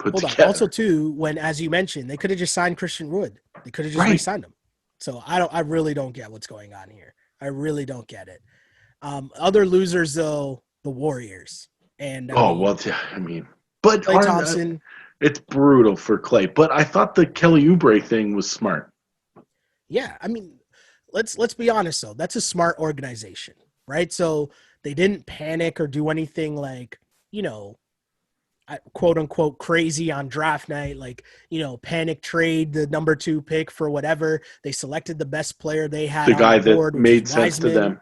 put together. Also, too, when, as you mentioned, they could have just signed Christian Wood. They could have just re-signed him. So I really don't get what's going on here. I really don't get it. Other losers, though, the Warriors. And but Klay Thompson. It's brutal for Klay. But I thought the Kelly Oubre thing was smart. Yeah, I mean, let's be honest, though. That's a smart organization, right? So they didn't panic or do anything like, you know, quote unquote crazy on draft night, like, you know, panic trade the number 2 pick for whatever. They selected the best player they had, the guy on the board, that made sense to them.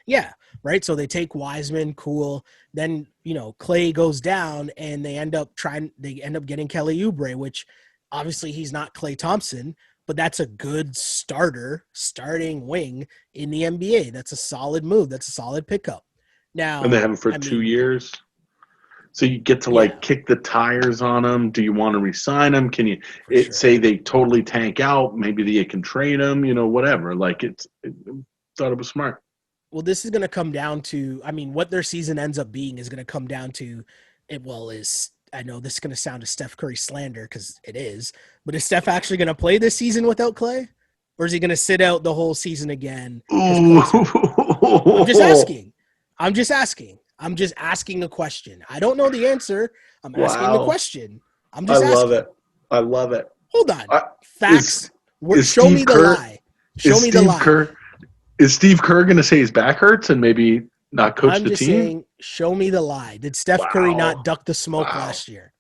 Yeah, right. So they take Wiseman, cool. Then, you know, Klay goes down, and they end up getting Kelly Oubre, which obviously he's not Klay Thompson, but that's a good starting wing in the NBA. That's a solid move. That's a solid pickup. Now, And they have him for 2 years. So you get to kick the tires on them. Do you want to re-sign them? Can you say they totally tank out? Maybe they can trade them, you know, whatever. Like thought it was smart. Well, this is going to come down to, I mean, what their season ends up being is going to come down to, I know this is going to sound a Steph Curry slander, because it is, but is Steph actually going to play this season without Klay? Or is he going to sit out the whole season again? I'm just asking a question. I don't know the answer. I'm asking the question. I'm just asking. I love it. Hold on. Facts. Show Steve me the Kerr, lie. Show me the lie. Is Steve Kerr going to say his back hurts and maybe not coach the team? I'm just saying, show me the lie. Did Steph Curry not duck the smoke last year?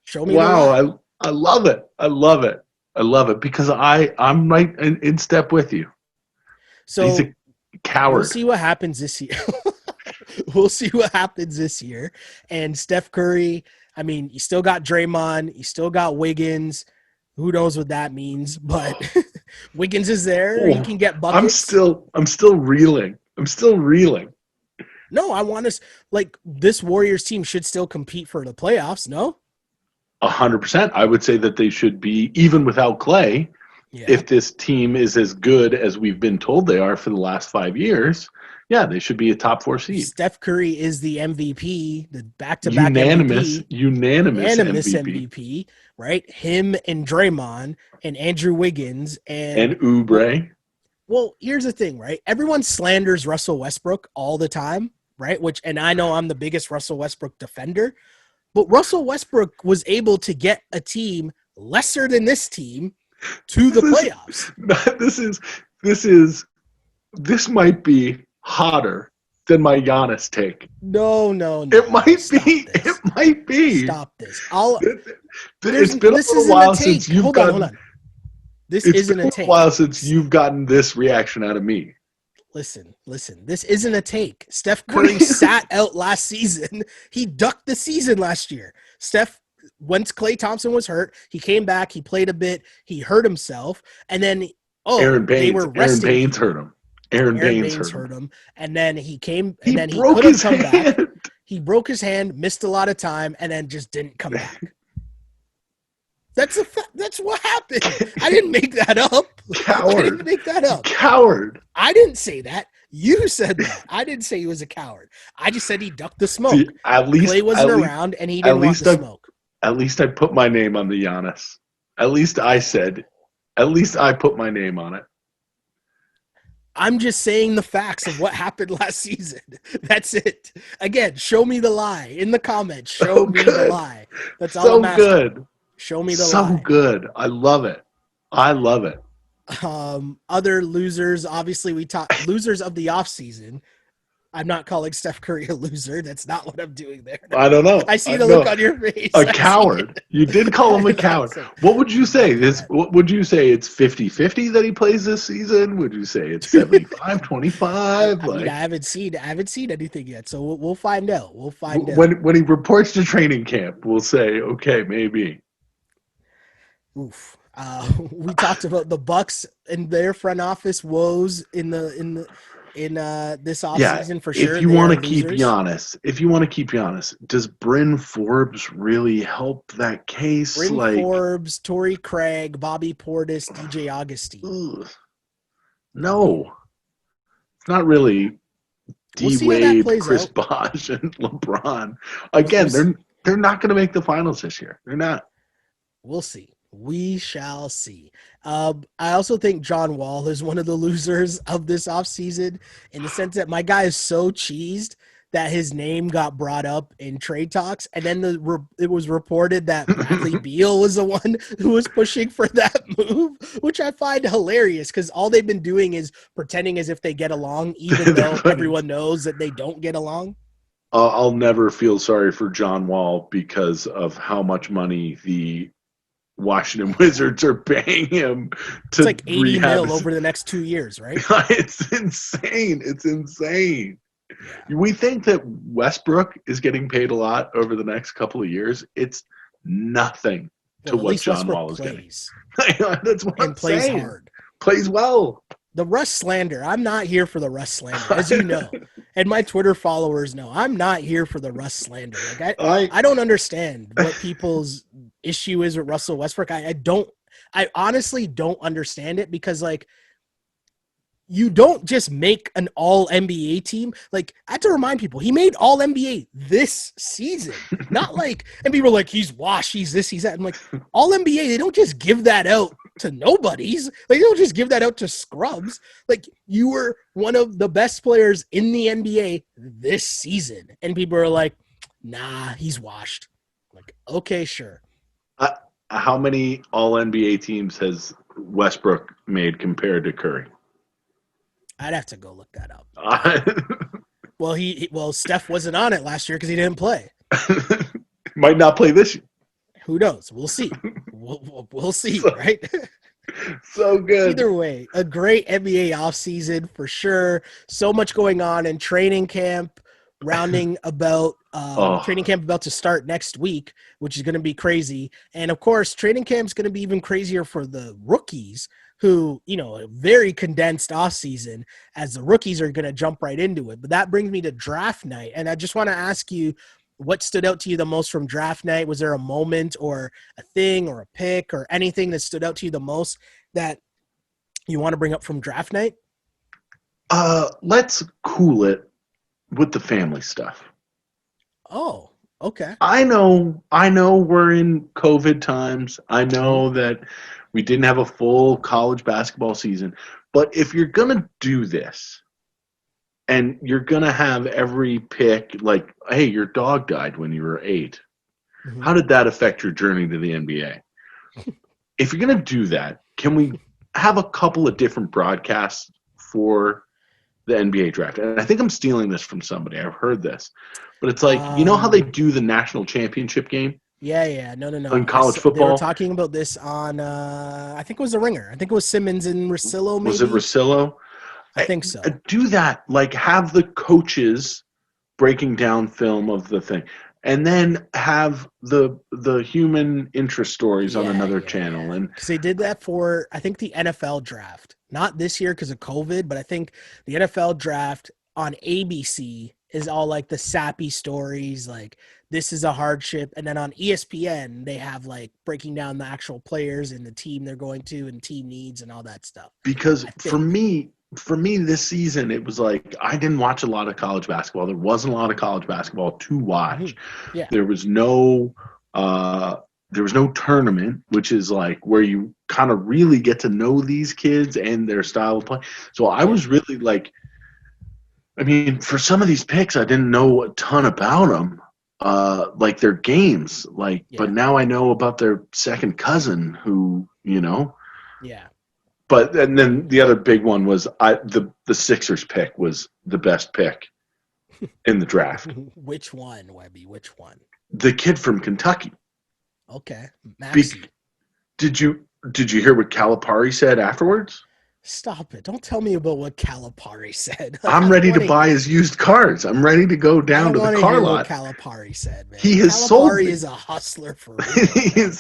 Show me the lie. Wow, I love it. I love it. I love it because I'm right in step with you. So he's a coward. We'll see what happens this year. We'll see what happens this year. And Steph Curry, I mean, you still got Draymond, you still got Wiggins. Who knows what that means? But Wiggins is there. He can get buckets. I'm still reeling. No, I want us this Warriors team should still compete for the playoffs. No. 100%. I would say that they should be, even without Clay, if this team is as good as we've been told they are for the last 5 years. Yeah, they should be a top 4 seed. Steph Curry is the MVP, the back-to-back unanimous MVP, right? Him and Draymond and Andrew Wiggins and Oubre. Well, here's the thing, right? Everyone slanders Russell Westbrook all the time, right? And I know I'm the biggest Russell Westbrook defender, but Russell Westbrook was able to get a team lesser than this team to the playoffs. This might be hotter than my Giannis take. No. It might be. Stop this. It's been a little while since you've gotten. Hold on. This isn't a take. It's been a while since you've gotten this reaction out of me. Listen. This isn't a take. Steph Curry sat out last season. He ducked the season last year. Once Klay Thompson was hurt, he came back. He played a bit. He hurt himself, and then Aaron Baines. They were resting. Aaron Baines hurt him. Aaron Baines hurt him. And then he came, and he then he broke his hand. Back. He broke his hand, missed a lot of time, and then just didn't come back. That's what happened. I didn't make that up. Coward. I didn't make that up. Coward. I didn't say that. You said that. I didn't say he was a coward. I just said he ducked the smoke. See, Clay wasn't around, and he didn't want the smoke. At least I put my name on the Giannis. At least I put my name on it. I'm just saying the facts of what happened last season. That's it. Again, show me the lie in the comments. Show me the lie. That's all I'm asking. Good. Show me the lie. So good. I love it. Other losers, obviously we talk losers of the offseason. I'm not calling Steph Curry a loser. That's not what I'm doing there. I don't know. I see the look on your face. A coward. You did call him a coward. What would you say? What would you say? It's 50-50 that he plays this season? Would you say it's 75-25? I haven't seen anything yet, so we'll find out. When he reports to training camp, we'll say, okay, maybe. Oof. We talked about the Bucks and their front office woes in this offseason for sure. If you want to keep Giannis, does Bryn Forbes really help that case? Bryn Forbes, Torrey Craig, Bobby Portis, DJ Augustine. No, it's not really. D-Wade, Chris Bosh, and LeBron. Again, they're not going to make the finals this year. They're not. We'll see. We shall see. I also think John Wall is one of the losers of this offseason in the sense that my guy is so cheesed that his name got brought up in trade talks. And then it was reported that Bradley Beal was the one who was pushing for that move, which I find hilarious because all they've been doing is pretending as if they get along, even though everyone knows that they don't get along. I'll never feel sorry for John Wall because of how much money the Washington Wizards are paying him to it's like $80 million over the next 2 years, right? It's insane. Yeah. We think that Westbrook is getting paid a lot over the next couple of years. It's nothing to what John Wall is getting. That's what I'm plays saying. Hard. Plays well. The Russ slander. I'm not here for the Russ slander, as you know. And my Twitter followers know. I'm not here for the Russ slander. I don't understand what people's issue is with Russell Westbrook. I honestly don't understand it because, you don't just make an all-NBA team. I have to remind people, he made all-NBA this season. Not and people are like, he's washed, he's this, he's that. I'm like, all-NBA, they don't just give that out to nobodies. They don't just give that out to scrubs. You were one of the best players in the NBA this season. And people are like, nah, he's washed. Okay, sure. How many All NBA teams has Westbrook made compared to Curry? I'd have to go look that up. Uh, Well, Steph wasn't on it last year because he didn't play. Might not play this year. Who knows? We'll see. We'll see, So- right? So good. Either way, a great NBA offseason for sure. So much going on in training camp, training camp about to start next week, which is going to be crazy. And of course, training camp is going to be even crazier for the rookies who, a very condensed offseason as the rookies are going to jump right into it. But that brings me to draft night. And I just want to ask you, what stood out to you the most from draft night? Was there a moment or a thing or a pick or anything that stood out to you the most that you want to bring up from draft night? Let's cool it with the family stuff. Oh, okay. I know we're in COVID times. I know that we didn't have a full college basketball season. But if you're going to do this, and you're going to have every pick, like, hey, your dog died when you were 8. Mm-hmm. How did that affect your journey to the NBA? If you're going to do that, can we have a couple of different broadcasts for the NBA draft? And I think I'm stealing this from somebody. I've heard this. But it's like, you know how they do the national championship game? Yeah. No. In college football? They were talking about this on, I think it was The Ringer. I think it was Simmons and Russillo, maybe. Was it Russillo? I think so. Do that. Like, have the coaches breaking down film of the thing. And then have the human interest stories on another channel. And because they did that for, I think, the NFL draft. Not this year because of COVID, but I think the NFL draft on ABC is all like the sappy stories, like this is a hardship. And then on ESPN, they have like breaking down the actual players and the team they're going to and team needs and all that stuff. Because for me, this season, it was like I didn't watch a lot of college basketball. There wasn't a lot of college basketball to watch. Yeah. There was no tournament, which is like where you kind of really get to know these kids and their style of play. So I was really like, I mean, for some of these picks, I didn't know a ton about them, like their games. But now I know about their second cousin who, Yeah. But and then the other big one was the Sixers pick was the best pick in the draft. Which one, Webby? Which one? The kid from Kentucky. Okay, Maxey. Did you hear what Calipari said afterwards? Stop it! Don't tell me about what Calipari said. I'm ready to buy his used cars. I'm ready to go down to the car lot. What Calipari said, man. He has sold. Calipari is a hustler for real.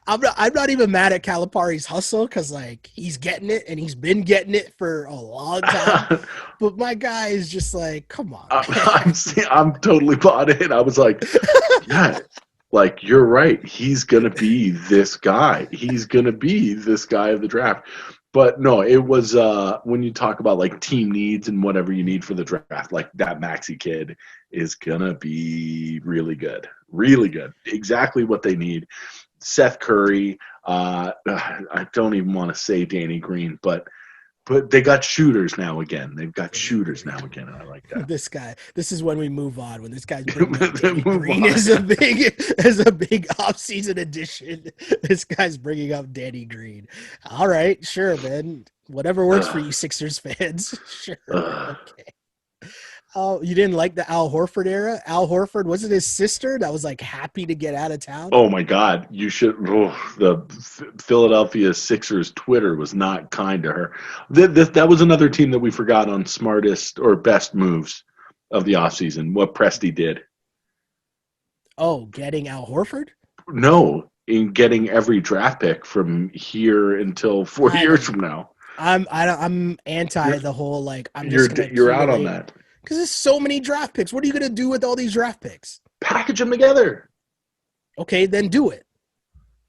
I'm not even mad at Calipari's hustle because like he's getting it and he's been getting it for a long time. But my guy is just like, come on. I'm totally bought in. I was like, yeah. Like, you're right. He's going to be this guy. He's going to be this guy of the draft. But no, it was when you talk about like team needs and whatever you need for the draft, like that Maxey kid is going to be really good. Really good. Exactly what they need. Seth Curry. I don't even want to say Danny Green, but they got shooters now again. They've got shooters now again, and I like that. This is when we move on. When this guy's bringing up Danny Green as a big off-season addition. This guy's bringing up Danny Green. All right, sure, man. Whatever works for you Sixers fans. Sure. Okay. Oh, you didn't like the Al Horford era? Al Horford, was it his sister that was like happy to get out of town? Oh my God. You should, the Philadelphia Sixers Twitter was not kind to her. That was another team that we forgot on smartest or best moves of the offseason, what Presti did. Oh, getting Al Horford? No, in getting every draft pick from here until 4 years from now. I'm anti the whole like you're out on that. Because there's so many draft picks. What are you going to do with all these draft picks? Package them together. Okay, then do it.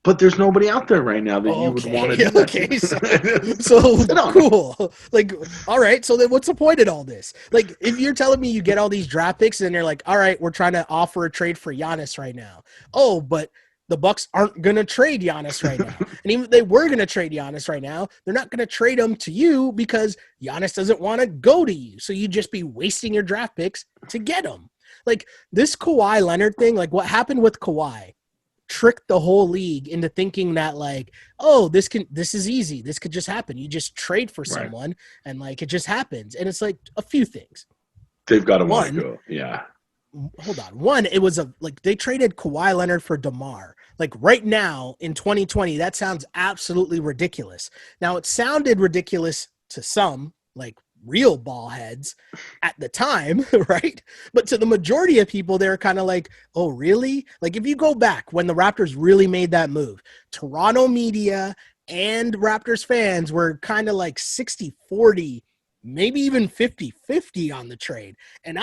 But there's nobody out there right now that you would want to do that. Okay, so cool. Like, all right, so then what's the point in all this? Like, if you're telling me you get all these draft picks and they're like, all right, we're trying to offer a trade for Giannis right now. Oh, but the Bucks aren't going to trade Giannis right now. And even if they were going to trade Giannis right now, they're not going to trade him to you because Giannis doesn't want to go to you. So you'd just be wasting your draft picks to get him. Like this Kawhi Leonard thing, like what happened with Kawhi tricked the whole league into thinking that like, oh, this is easy. This could just happen. You just trade for someone and like it just happens. And it's like a few things. They've got to want to go. Yeah. Hold on. One, it was they traded Kawhi Leonard for DeMar. Like right now in 2020, that sounds absolutely ridiculous. Now it sounded ridiculous to some, like real ball heads at the time, right? But to the majority of people, they're kind of like, oh, really? Like if you go back when the Raptors really made that move, Toronto media and Raptors fans were kind of like 60-40, maybe even 50-50 on the trade. And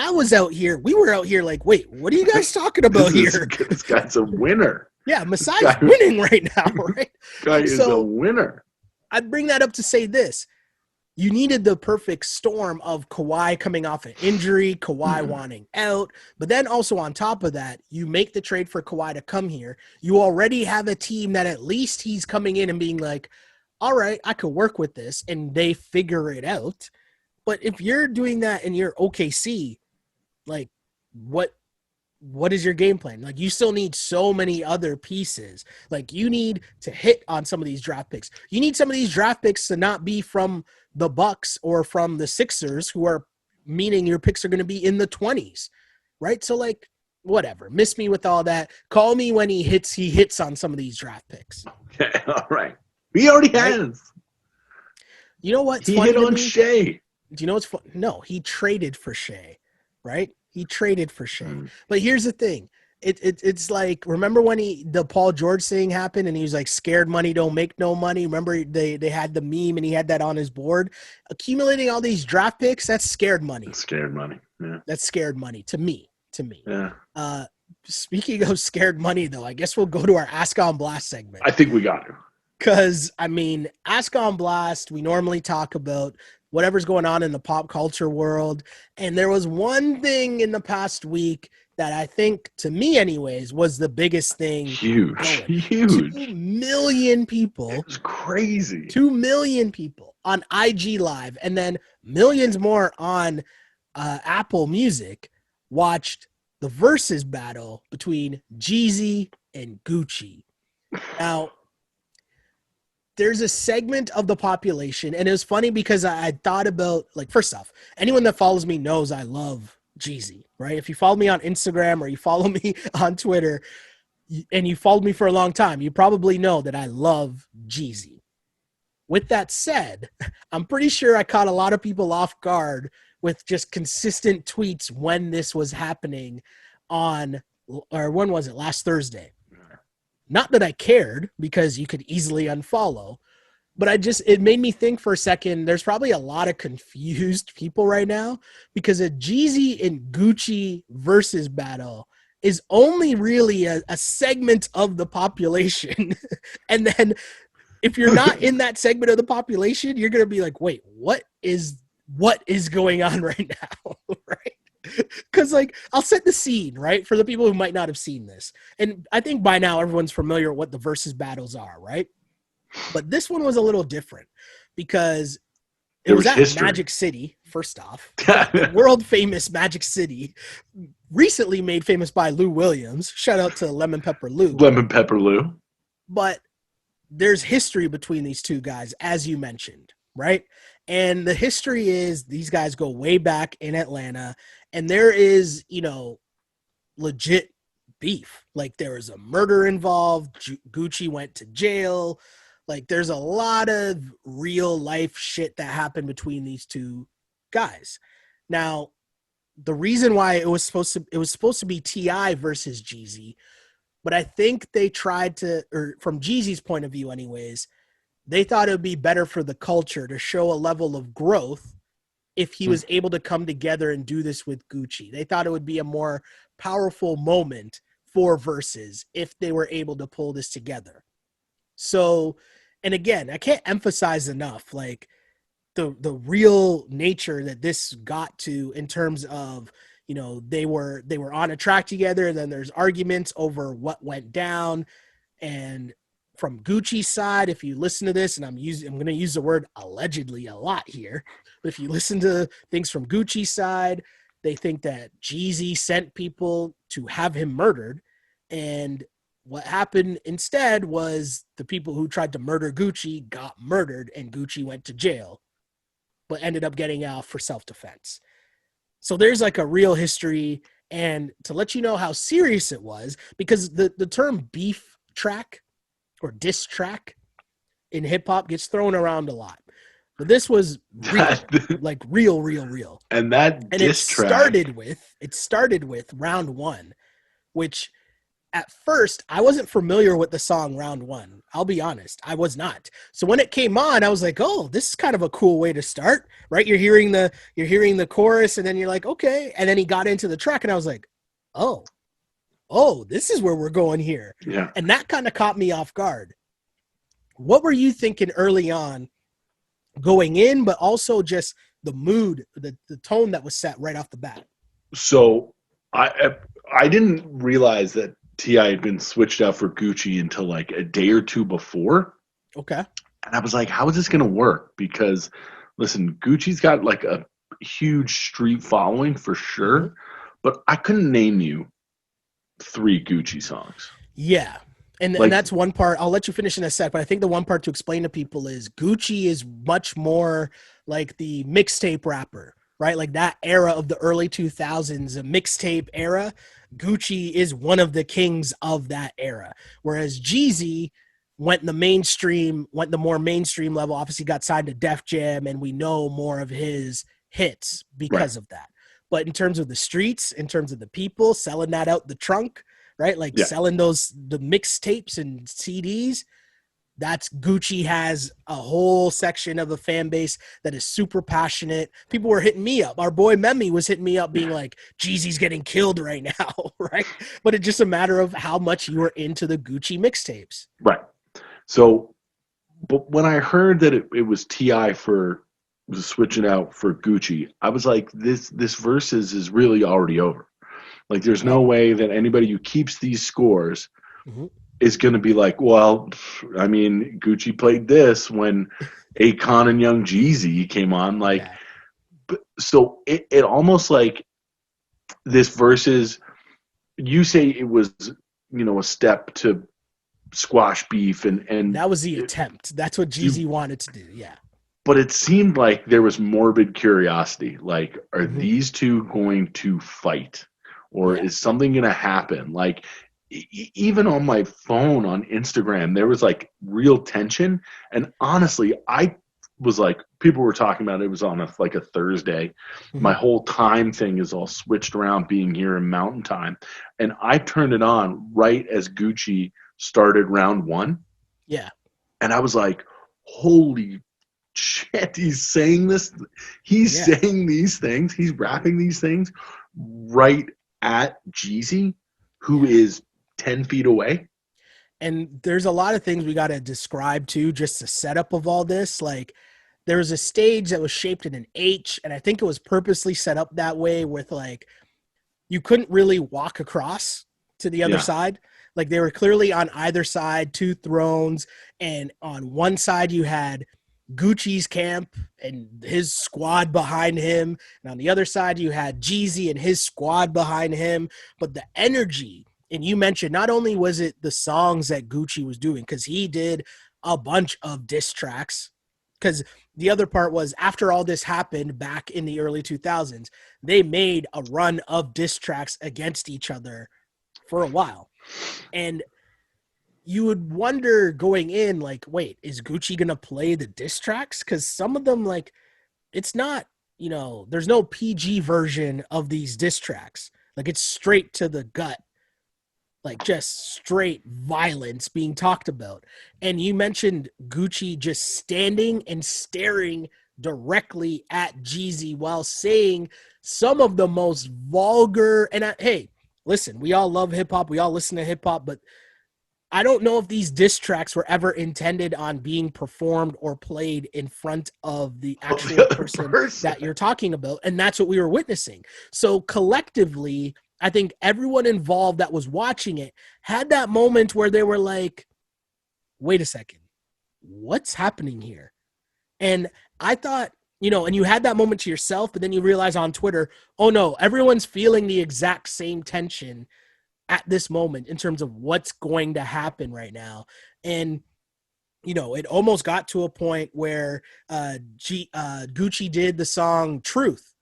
we were out here like, wait, what are you guys talking about here? This guy's a winner. Yeah, Masai's winning right now, right? Guy is a winner. I'd bring that up to say this. You needed the perfect storm of Kawhi coming off an injury, Kawhi wanting out. But then also on top of that, you make the trade for Kawhi to come here. You already have a team that at least he's coming in and being like, all right, I could work with this. And they figure it out. But if you're doing that and you're OKC, like what is your game plan? Like you still need so many other pieces. Like you need to hit on some of these draft picks. You need some of these draft picks to not be from the Bucks or from the Sixers, who are meaning your picks are going to be in the 20s, right? So like whatever, miss me with all that. Call me when he hits on some of these draft picks. Okay, all right. He already has. You know what? He hit on Shea. Do you know what's fun? No, he traded for Shea, right? He traded for Shea. But here's the thing. It's like, remember when the Paul George thing happened and he was like, scared money don't make no money? Remember they had the meme and he had that on his board? Accumulating all these draft picks, that's scared money. That's scared money. Yeah. That's scared money to me. Yeah. Speaking of scared money, though, I guess we'll go to our Ask on Blast segment. I think we got to. Because, I mean, Ask on Blast, we normally talk about whatever's going on in the pop culture world. And there was one thing in the past week that I think, to me anyways, was the biggest thing. Huge. 2 million people. It was crazy. 2 million people on IG Live, and then millions more on Apple Music watched the versus battle between Jeezy and Gucci. Now, there's a segment of the population, and it was funny because I thought about, like, first off, anyone that follows me knows I love Jeezy, right? If you follow me on Instagram or you follow me on Twitter and you followed me for a long time, you probably know that I love Jeezy. With that said, I'm pretty sure I caught a lot of people off guard with just consistent tweets when this was happening when was it? Last Thursday. Not that I cared, because you could easily unfollow, but it made me think for a second. There's probably a lot of confused people right now because a Jeezy and Gucci versus battle is only really a segment of the population. And then if you're not in that segment of the population, you're going to be like, wait, what is going on right now? Right? Because, like, I'll set the scene, right, for the people who might not have seen this. And I think by now everyone's familiar with what the versus battles are, right? But this one was a little different because it was at history. Magic City, first off. The world-famous Magic City, recently made famous by Lou Williams. Shout out to Lemon Pepper Lou. Lemon Pepper Lou. But there's history between these two guys, as you mentioned, right? And the history is these guys go way back in Atlanta, and there is, legit beef. Like, there was a murder involved. Gucci went to jail. Like, there's a lot of real life shit that happened between these two guys. Now, the reason why it was supposed to be T.I. versus Jeezy, but I think they tried to, or from Jeezy's point of view anyways, they thought it would be better for the culture to show a level of growth if he was able to come together and do this with Gucci. They thought it would be a more powerful moment for verses if they were able to pull this together. So, and again, I can't emphasize enough, like, the real nature that this got to in terms of, they were on a track together, and then there's arguments over what went down. And from Gucci's side, if you listen to this, and I'm going to use the word allegedly a lot here, but if you listen to things from Gucci's side, they think that Jeezy sent people to have him murdered. And what happened instead was the people who tried to murder Gucci got murdered and Gucci went to jail, but ended up getting out for self-defense. So there's like a real history. And to let you know how serious it was, because the term beef track or diss track in hip hop gets thrown around a lot. But this was real, like real. And that and diss it track. started with Round One, which at first I wasn't familiar with the song Round One. I'll be honest, I was not. So when it came on, I was like, oh, this is kind of a cool way to start, right? You're hearing the chorus, and then you're like, okay. And then he got into the track, and I was like, oh, this is where we're going here. Yeah. And that kind of caught me off guard. What were you thinking early on going in, but also just the mood, the tone that was set right off the bat? So I didn't realize that T.I. had been switched out for Gucci until like a day or two before. Okay. And I was like, how is this going to work? Because, listen, Gucci's got like a huge street following for sure, Mm-hmm. but I couldn't name you 3 Gucci songs. Yeah. And that's one part. I'll let you finish in a sec, but I think the one part to explain to people is Gucci is much more like the mixtape rapper, right? Like that era of the early 2000s, a mixtape era. Gucci is one of the kings of that era. Whereas Jeezy went the more mainstream level, obviously got signed to Def Jam, and we know more of his hits because of that. But in terms of the streets, in terms of the people selling that out the trunk, right? Like selling the mixtapes and CDs, that's Gucci has a whole section of the fan base that is super passionate. People were hitting me up. Our boy Memmi was hitting me up being like, Jeezy's getting killed right now, right? But it's just a matter of how much you were into the Gucci mixtapes. Right. So, but when I heard that it was T.I. was switching out for Gucci, I was like, this versus is really already over. Like, there's no way that anybody who keeps these scores is going to be like, well, I mean, Gucci played this when Akon and Young Jeezy came on. Like, so it almost like this versus, you say it was, a step to squash beef and that was the attempt. That's what Jeezy wanted to do. Yeah. But it seemed like there was morbid curiosity. Like, are these two going to fight? Or is something going to happen? Like, even on my phone on Instagram, there was like real tension. And honestly, I was like, people were talking about it was on a Thursday. My whole time thing is all switched around being here in Mountain Time. And I turned it on right as Gucci started round 1. Yeah. And I was like, holy shit, he's saying this. He's saying these things. He's rapping these things right at Jeezy, who is 10 feet away. And there's a lot of things we got to describe too, just the setup of all this. Like, there was a stage that was shaped in an H, and I think it was purposely set up that way with like, you couldn't really walk across to the other side. Like, they were clearly on either side, 2 thrones. And on one side you had Gucci's camp and his squad behind him, and on the other side you had Jeezy and his squad behind him. But the energy, and you mentioned not only was it the songs that Gucci was doing, because he did a bunch of diss tracks, because the other part was after all this happened back in the early 2000s, they made a run of diss tracks against each other for a while. And you would wonder going in, like, wait, is Gucci going to play the diss tracks? Because some of them, like, it's not, there's no PG version of these diss tracks. Like, it's straight to the gut, like just straight violence being talked about. And you mentioned Gucci just standing and staring directly at Jeezy while saying some of the most vulgar, and hey, listen, we all love hip hop. We all listen to hip hop, but I don't know if these diss tracks were ever intended on being performed or played in front of the actual person that you're talking about. And that's what we were witnessing. So collectively, I think everyone involved that was watching it had that moment where they were like, wait a second, what's happening here? And I thought, and you had that moment to yourself, but then you realize on Twitter, oh no, everyone's feeling the exact same tension at this moment in terms of what's going to happen right now. And, you know, it almost got to a point where Gucci did the song Truth,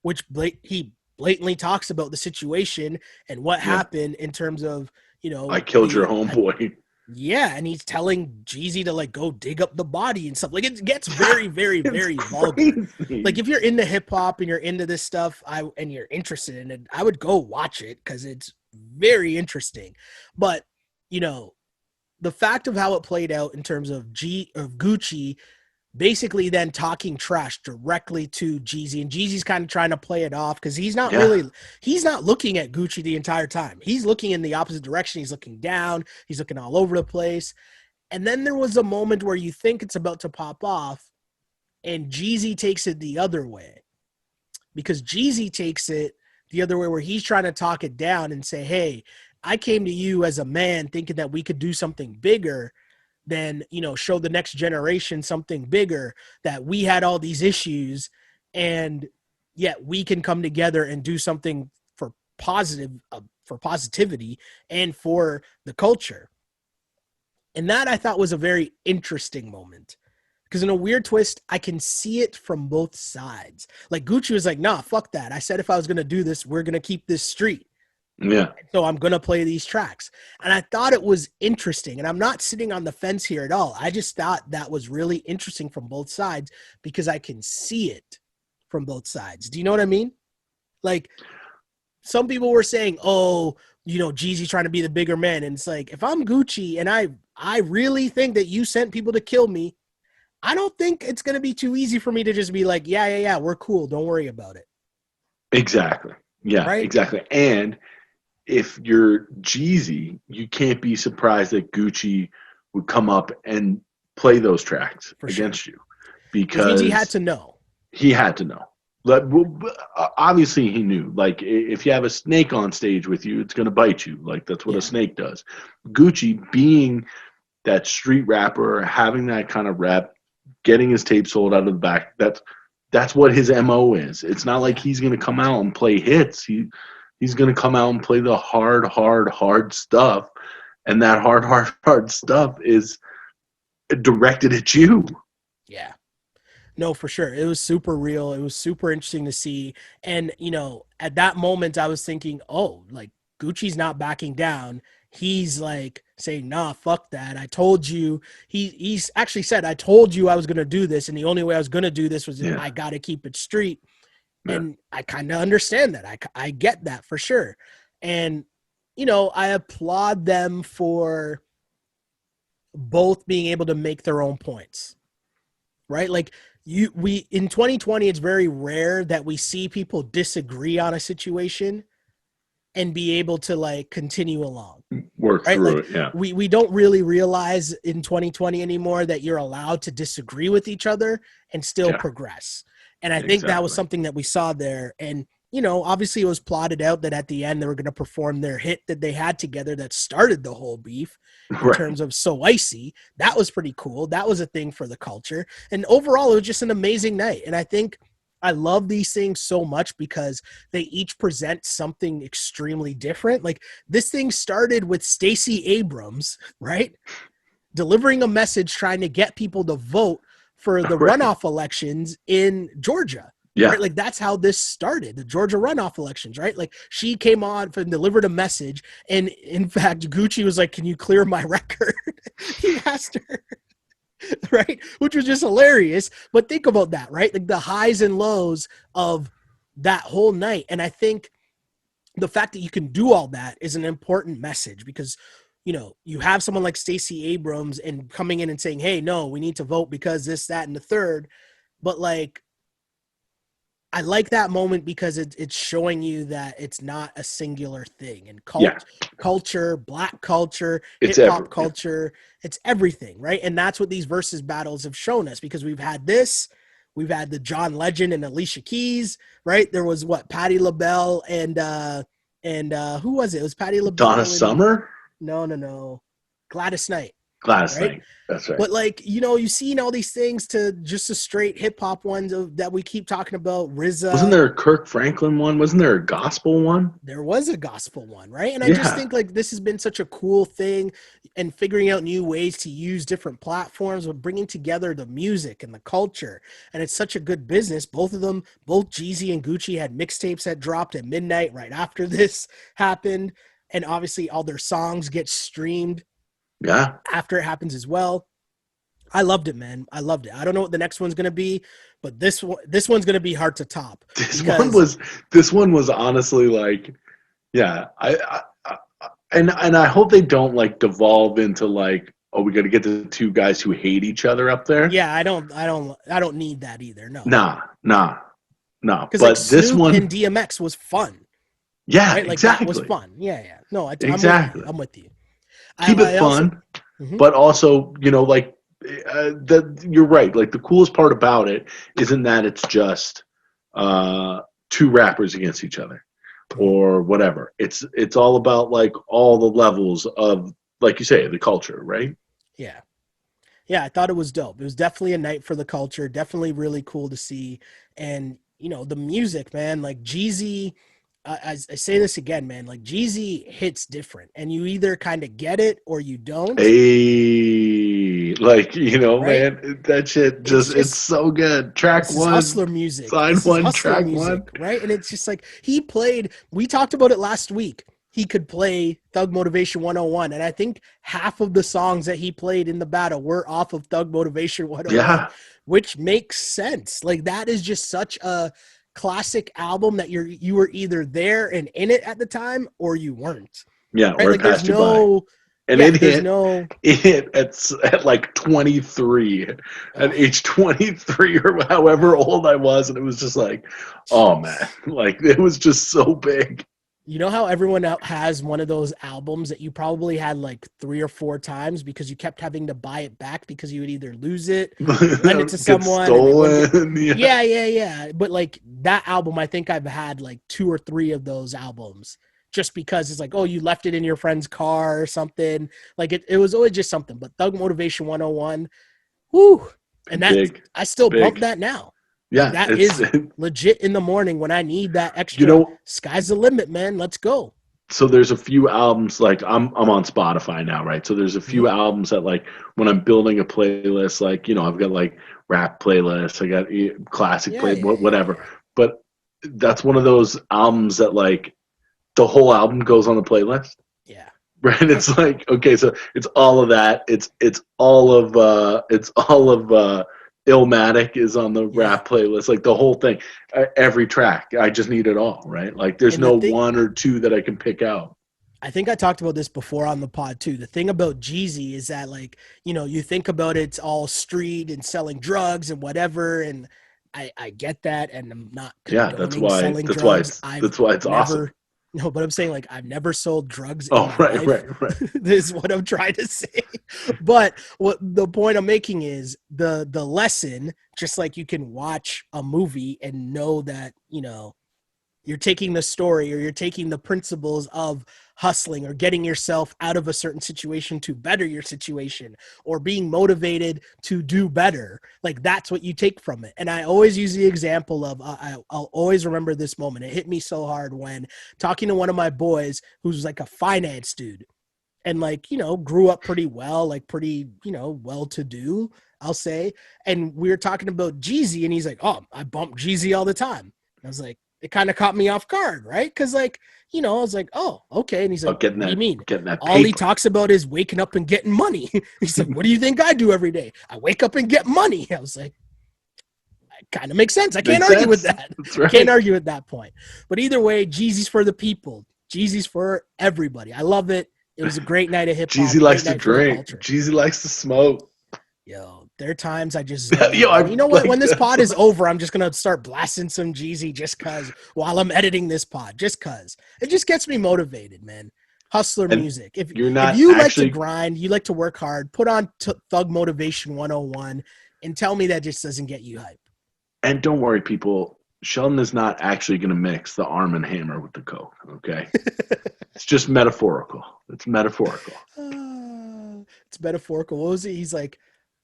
which he blatantly talks about the situation and what happened in terms of, you know, I killed your homeboy. Yeah, and he's telling Jeezy to like go dig up the body and stuff. Like it gets very, very, very vulgar. Like if you're into hip hop and you're into this stuff, and you're interested in it, I would go watch it because it's very interesting. But you know, the fact of how it played out in terms of Gucci basically then talking trash directly to Jeezy, and Jeezy's kind of trying to play it off because he's not looking at Gucci the entire time. He's looking in the opposite direction. He's looking down. He's looking all over the place. And then there was a moment where you think it's about to pop off, and Jeezy takes it the other way, because Jeezy takes it the other way where he's trying to talk it down and say, hey, I came to you as a man thinking that we could do something bigger than, you know, show the next generation something bigger, that we had all these issues and yet we can come together and do something for positivity and for the culture. And that I thought was a very interesting moment, because in a weird twist, I can see it from both sides. Like Gucci was like, nah, fuck that. I said if I was going to do this, we're going to keep this street. Yeah. So I'm going to play these tracks. And I thought it was interesting. And I'm not sitting on the fence here at all. I just thought that was really interesting from both sides because I can see it from both sides. Do you know what I mean? Like some people were saying, oh, you know, Jeezy trying to be the bigger man. And it's like, if I'm Gucci and I really think that you sent people to kill me, I don't think it's going to be too easy for me to just be like, yeah, we're cool. Don't worry about it. Exactly. Yeah, right? Exactly. And if you're Jeezy, you can't be surprised that Gucci would come up and play those tracks against you, because he had to know. He had to know. Obviously, he knew. Like, if you have a snake on stage with you, it's going to bite you. Like, that's what a snake does. Gucci, being that street rapper, having that kind of rep, getting his tape sold out of the back, that's what his MO is. It's not like he's going to come out and play hits. He's going to come out and play the hard stuff. And that hard stuff is directed at you. Yeah. No, for sure. It was super real. It was super interesting to see. And, you know, at that moment, I was thinking, oh, like, Gucci's not backing down. He's like saying, nah, fuck that. I told you. He's actually said, I told you I was going to do this. And the only way I was going to do this was I got to keep it street. And I kind of understand that. I get that for sure. And, you know, I applaud them for both being able to make their own points, right? Like in 2020, it's very rare that we see people disagree on a situation and be able to like continue along. Work through it, yeah. We don't really realize in 2020 anymore that you're allowed to disagree with each other and still progress. And I think that was something that we saw there. And, you know, obviously it was plotted out that at the end they were going to perform their hit that they had together that started the whole beef in terms of So Icy. That was pretty cool. That was a thing for the culture. And overall, it was just an amazing night. And I think I love these things so much because they each present something extremely different. Like this thing started with Stacey Abrams, right? Delivering a message trying to get people to vote for the runoff elections in Georgia. Yeah. Right? Like that's how this started, the Georgia runoff elections, right? Like she came on and delivered a message. And in fact, Gucci was like, can you clear my record? He asked her, right? Which was just hilarious. But think about that, right? Like the highs and lows of that whole night. And I think the fact that you can do all that is an important message because you know, you have someone like Stacey Abrams and coming in and saying, hey, no, we need to vote because this, that, and the third. But like, I like that moment because it's showing you that it's not a singular thing. And culture, Black culture, hip-hop culture, it's everything, right? And that's what these versus battles have shown us because we've had the John Legend and Alicia Keys, right? There was Patti LaBelle and who was it? It was Patti LaBelle. Donna Summer? No. Gladys Knight. Glass right? thing. That's right. But like, you've seen all these things to just a straight hip hop ones that we keep talking about. Wasn't RZA. there a Kirk Franklin one? Wasn't there a gospel one? There was a gospel one, right? And I just Yeah. think like this has been such a cool thing, and figuring out new ways to use different platforms, but bringing together the music and the culture. And it's such a good business. Both of them, both Jeezy and Gucci, had mixtapes that dropped at midnight right after this happened. And obviously all their songs get streamed Yeah. after it happens as well. I loved it, man. I loved it. I don't know what the next one's going to be, but this one's going to be hard to top. This one was honestly like, yeah, and I hope they don't like devolve into like, oh, we got to get the two guys who hate each other up there. Yeah, I don't need that either. No. Nah. Because But like this Snoop one and DMX was fun. Yeah, Right? Like exactly. that was fun. Yeah. No, Exactly. I'm with you. Keep it fun, but also, like you're right. Like the coolest part about it isn't that it's just two rappers against each other or whatever. It's all about like all the levels of, like you say, the culture, right? Yeah. Yeah, I thought it was dope. It was definitely a night for the culture. Definitely really cool to see. And, the music, man, like Jeezy, I say this again, man, like Jeezy hits different, and you either kind of get it or you don't. Hey, like, Right? man, that shit it's so good. Track one, hustler music. Side one, track one. Right? And it's just like we talked about it last week. He could play Thug Motivation 101. And I think half of the songs that he played in the battle were off of Thug Motivation 101, which makes sense. Like that is just such a classic album that you were either there and in it at the time or you weren't. Yeah, right? Or like there's no by. And it hit at like 23 at age 23 or however old I was, and it was just like, oh man, like it was just so big. You know how everyone has one of those albums that you probably had like 3 or 4 times because you kept having to buy it back because you would either lose it, lend it to someone. Stolen. Yeah. But like that album, I think I've had like 2 or 3 of those albums just because it's like, oh, you left it in your friend's car or something. Like it was always just something. But Thug Motivation 101, whoo. And I still bump that now. Yeah, that is legit in the morning when I need that extra. Sky's the limit, man. Let's go. So there's a few albums, like I'm on Spotify now, right? So there's a few albums that like when I'm building a playlist, like, I've got like rap playlists, I got classic whatever. But that's one of those albums that like the whole album goes on the playlist. Yeah. Right. It's like, okay, so it's all of that. It's all of Illmatic is on the rap playlist, like the whole thing, every track. I just need it all, right? Like there's no one or two that I can pick out. I think I talked about this before on the pod too. The thing about Jeezy is that like, you think about it's all street and selling drugs and whatever. And I get that. And I'm not that's why it's awesome. No, but I'm saying like I've never sold drugs. Right. This is what I'm trying to say. But what the point I'm making is the lesson, just like you can watch a movie and know that, you're taking the story or you're taking the principles of hustling or getting yourself out of a certain situation to better your situation or being motivated to do better. Like that's what you take from it. And I always use the example of, I'll always remember this moment. It hit me so hard when talking to one of my boys who's like a finance dude and like, grew up pretty well, like pretty, well-to-do, I'll say. And we were talking about Jeezy and he's like, oh, I bump Jeezy all the time. And I was like, it kind of caught me off guard, right? Because like, I was like, oh, okay. And he's like, what do you mean? All he talks about is waking up and getting money. He's like, what do you think I do every day? I wake up and get money. I was like, it kind of makes sense. I can't argue with that. Right. Can't argue at that point. But either way, Jeezy's for the people. Jeezy's for everybody. I love it. It was a great night of hip hop. Jeezy likes to drink. Jeezy likes to smoke. Yo, there are times I just, you know what? When this pod is over, I'm just going to start blasting some Jeezy just because while I'm editing this pod, just because. It just gets me motivated, man. Hustler music. If you like to grind, you like to work hard, put on Thug Motivation 101 and tell me that just doesn't get you hype. And don't worry, people. Sheldon is not actually going to mix the Arm & Hammer with the Coke, okay? It's just metaphorical. It's metaphorical. It's It's metaphorical. What was it? He's like,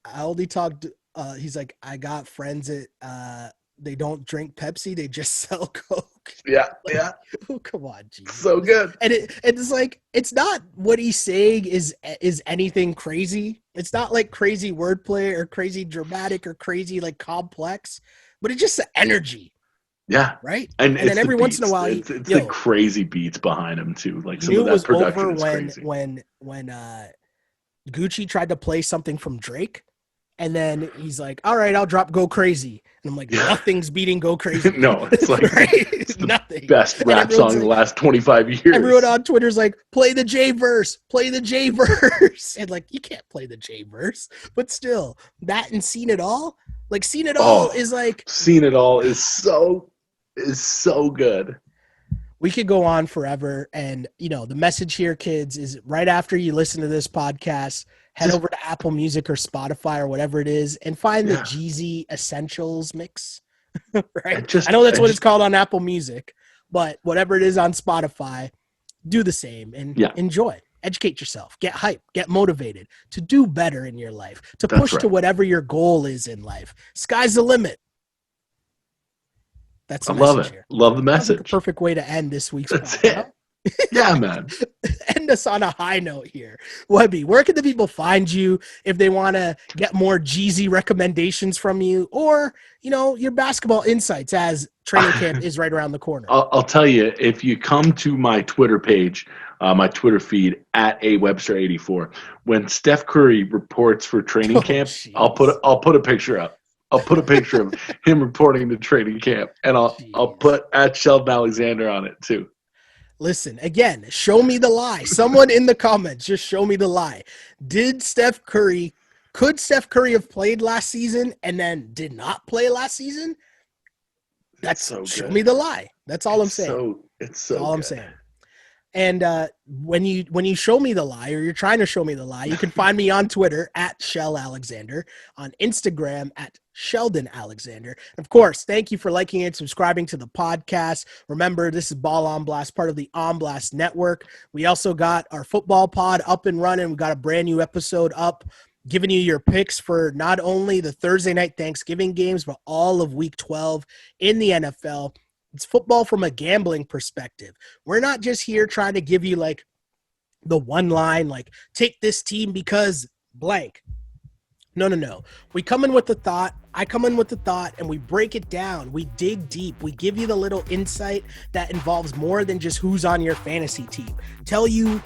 I only talked. He's like, I got friends that they don't drink Pepsi, they just sell Coke. Yeah, Like, yeah. oh, come on, Jesus. So good. And it's like, it's not what he's saying is anything crazy. It's not like crazy wordplay or crazy dramatic or crazy like complex, but it's just the energy. Yeah. Right. And then every once in a while, it's the crazy beats behind him too. Like some knew of it that was production over is crazy. when Gucci tried to play something from Drake. And then he's like, all right, I'll drop Go Crazy. And I'm like, nothing's beating Go Crazy. No, it's like right? it's the nothing. best rap song in the last 25 years. Everyone on Twitter's like, play the J verse, play the J verse. And like, you can't play the J verse, but still, that and Seen It All, like Seen It All is like. Seen It All is so good. We could go on forever. And, the message here, kids, is right after you listen to this podcast, head over to Apple Music or Spotify or whatever it is and find the Jeezy Essentials mix, right? I know that's what it's called on Apple Music, but whatever it is on Spotify, do the same and enjoy. Educate yourself. Get hype. Get motivated to do better in your life, to push to whatever your goal is in life. Sky's the limit. That's the message here. Love the message. That's the perfect way to end this week's podcast. Yeah, man. End us on a high note here. Webby, where can the people find you if they want to get more Jeezy recommendations from you or, your basketball insights as training camp is right around the corner? I'll tell you, if you come to my Twitter page, my Twitter feed at @AWebster84, when Steph Curry reports for training camp, I'll put a picture up. I'll put a picture of him reporting to training camp, and I'll put at Sheldon Alexander on it too. Listen, again, show me the lie. Someone in the comments, just show me the lie. Could Steph Curry have played last season and then did not play last season? That's so good. Show me the lie. That's all I'm saying. It's all I'm saying. And when you show me the lie, or you're trying to show me the lie, you can find me on Twitter at Shell Alexander, on Instagram at Sheldon Alexander. And of course, thank you for liking and subscribing to the podcast. Remember, this is Ball on Blast, part of the On Blast Network. We also got our football pod up and running. We got a brand new episode up, giving you your picks for not only the Thursday night Thanksgiving games, but all of Week 12 in the NFL. It's football from a gambling perspective. We're not just here trying to give you like the one line, like take this team because blank. No. We come in with the thought. I come in with the thought and we break it down. We dig deep. We give you the little insight that involves more than just who's on your fantasy team. Tell you,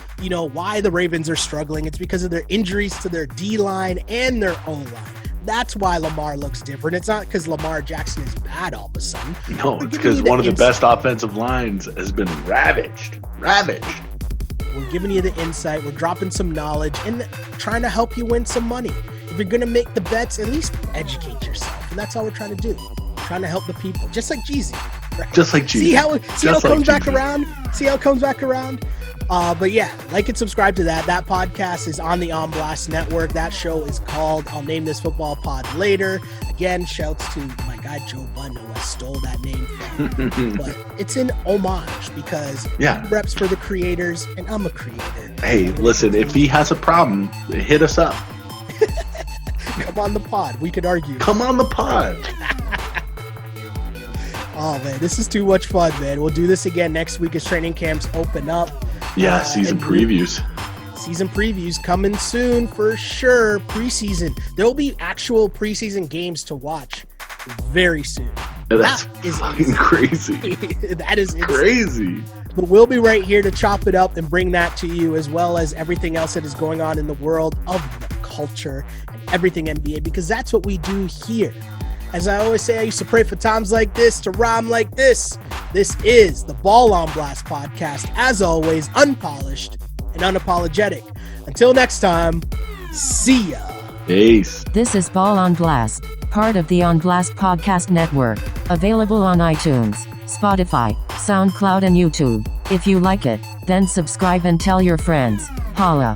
why the Ravens are struggling. It's because of their injuries to their D-line and their O-line. That's why Lamar looks different. It's not because Lamar Jackson is bad all of a sudden. No, it's because one of the best offensive lines has been ravaged. We're giving you the insight. We're dropping some knowledge and trying to help you win some money. If you're going to make the bets, at least educate yourself. And that's all we're trying to do. Trying to help the people. Just like Jeezy. Right? Just like Jeezy. See how it comes back around? See how it comes back around? But yeah, like and subscribe to that. That podcast is on the On Blast Network. That show is called I'll Name This Football Pod Later. Again, shouts to my guy Joe Budden, who I stole that name from. But it's an homage because he reps for the creators, and I'm a creator. Hey, listen, if he has a problem, hit us up. Come on the pod. We could argue. Come on the pod. Oh, man, this is too much fun, man. We'll do this again next week as training camps open up. Yeah, season previews. Season previews coming soon for sure. Preseason. There will be actual preseason games to watch very soon. That's fucking crazy. That is crazy. But we'll be right here to chop it up and bring that to you, as well as everything else that is going on in the world of the culture and everything NBA, because that's what we do here. As I always say, I used to pray for times like this to rhyme like this. This is the Ball on Blast podcast. As always, unpolished and unapologetic. Until next time, see ya. Peace. This is Ball on Blast, part of the On Blast Podcast Network. Available on iTunes, Spotify, SoundCloud, and YouTube. If you like it, then subscribe and tell your friends. Holla.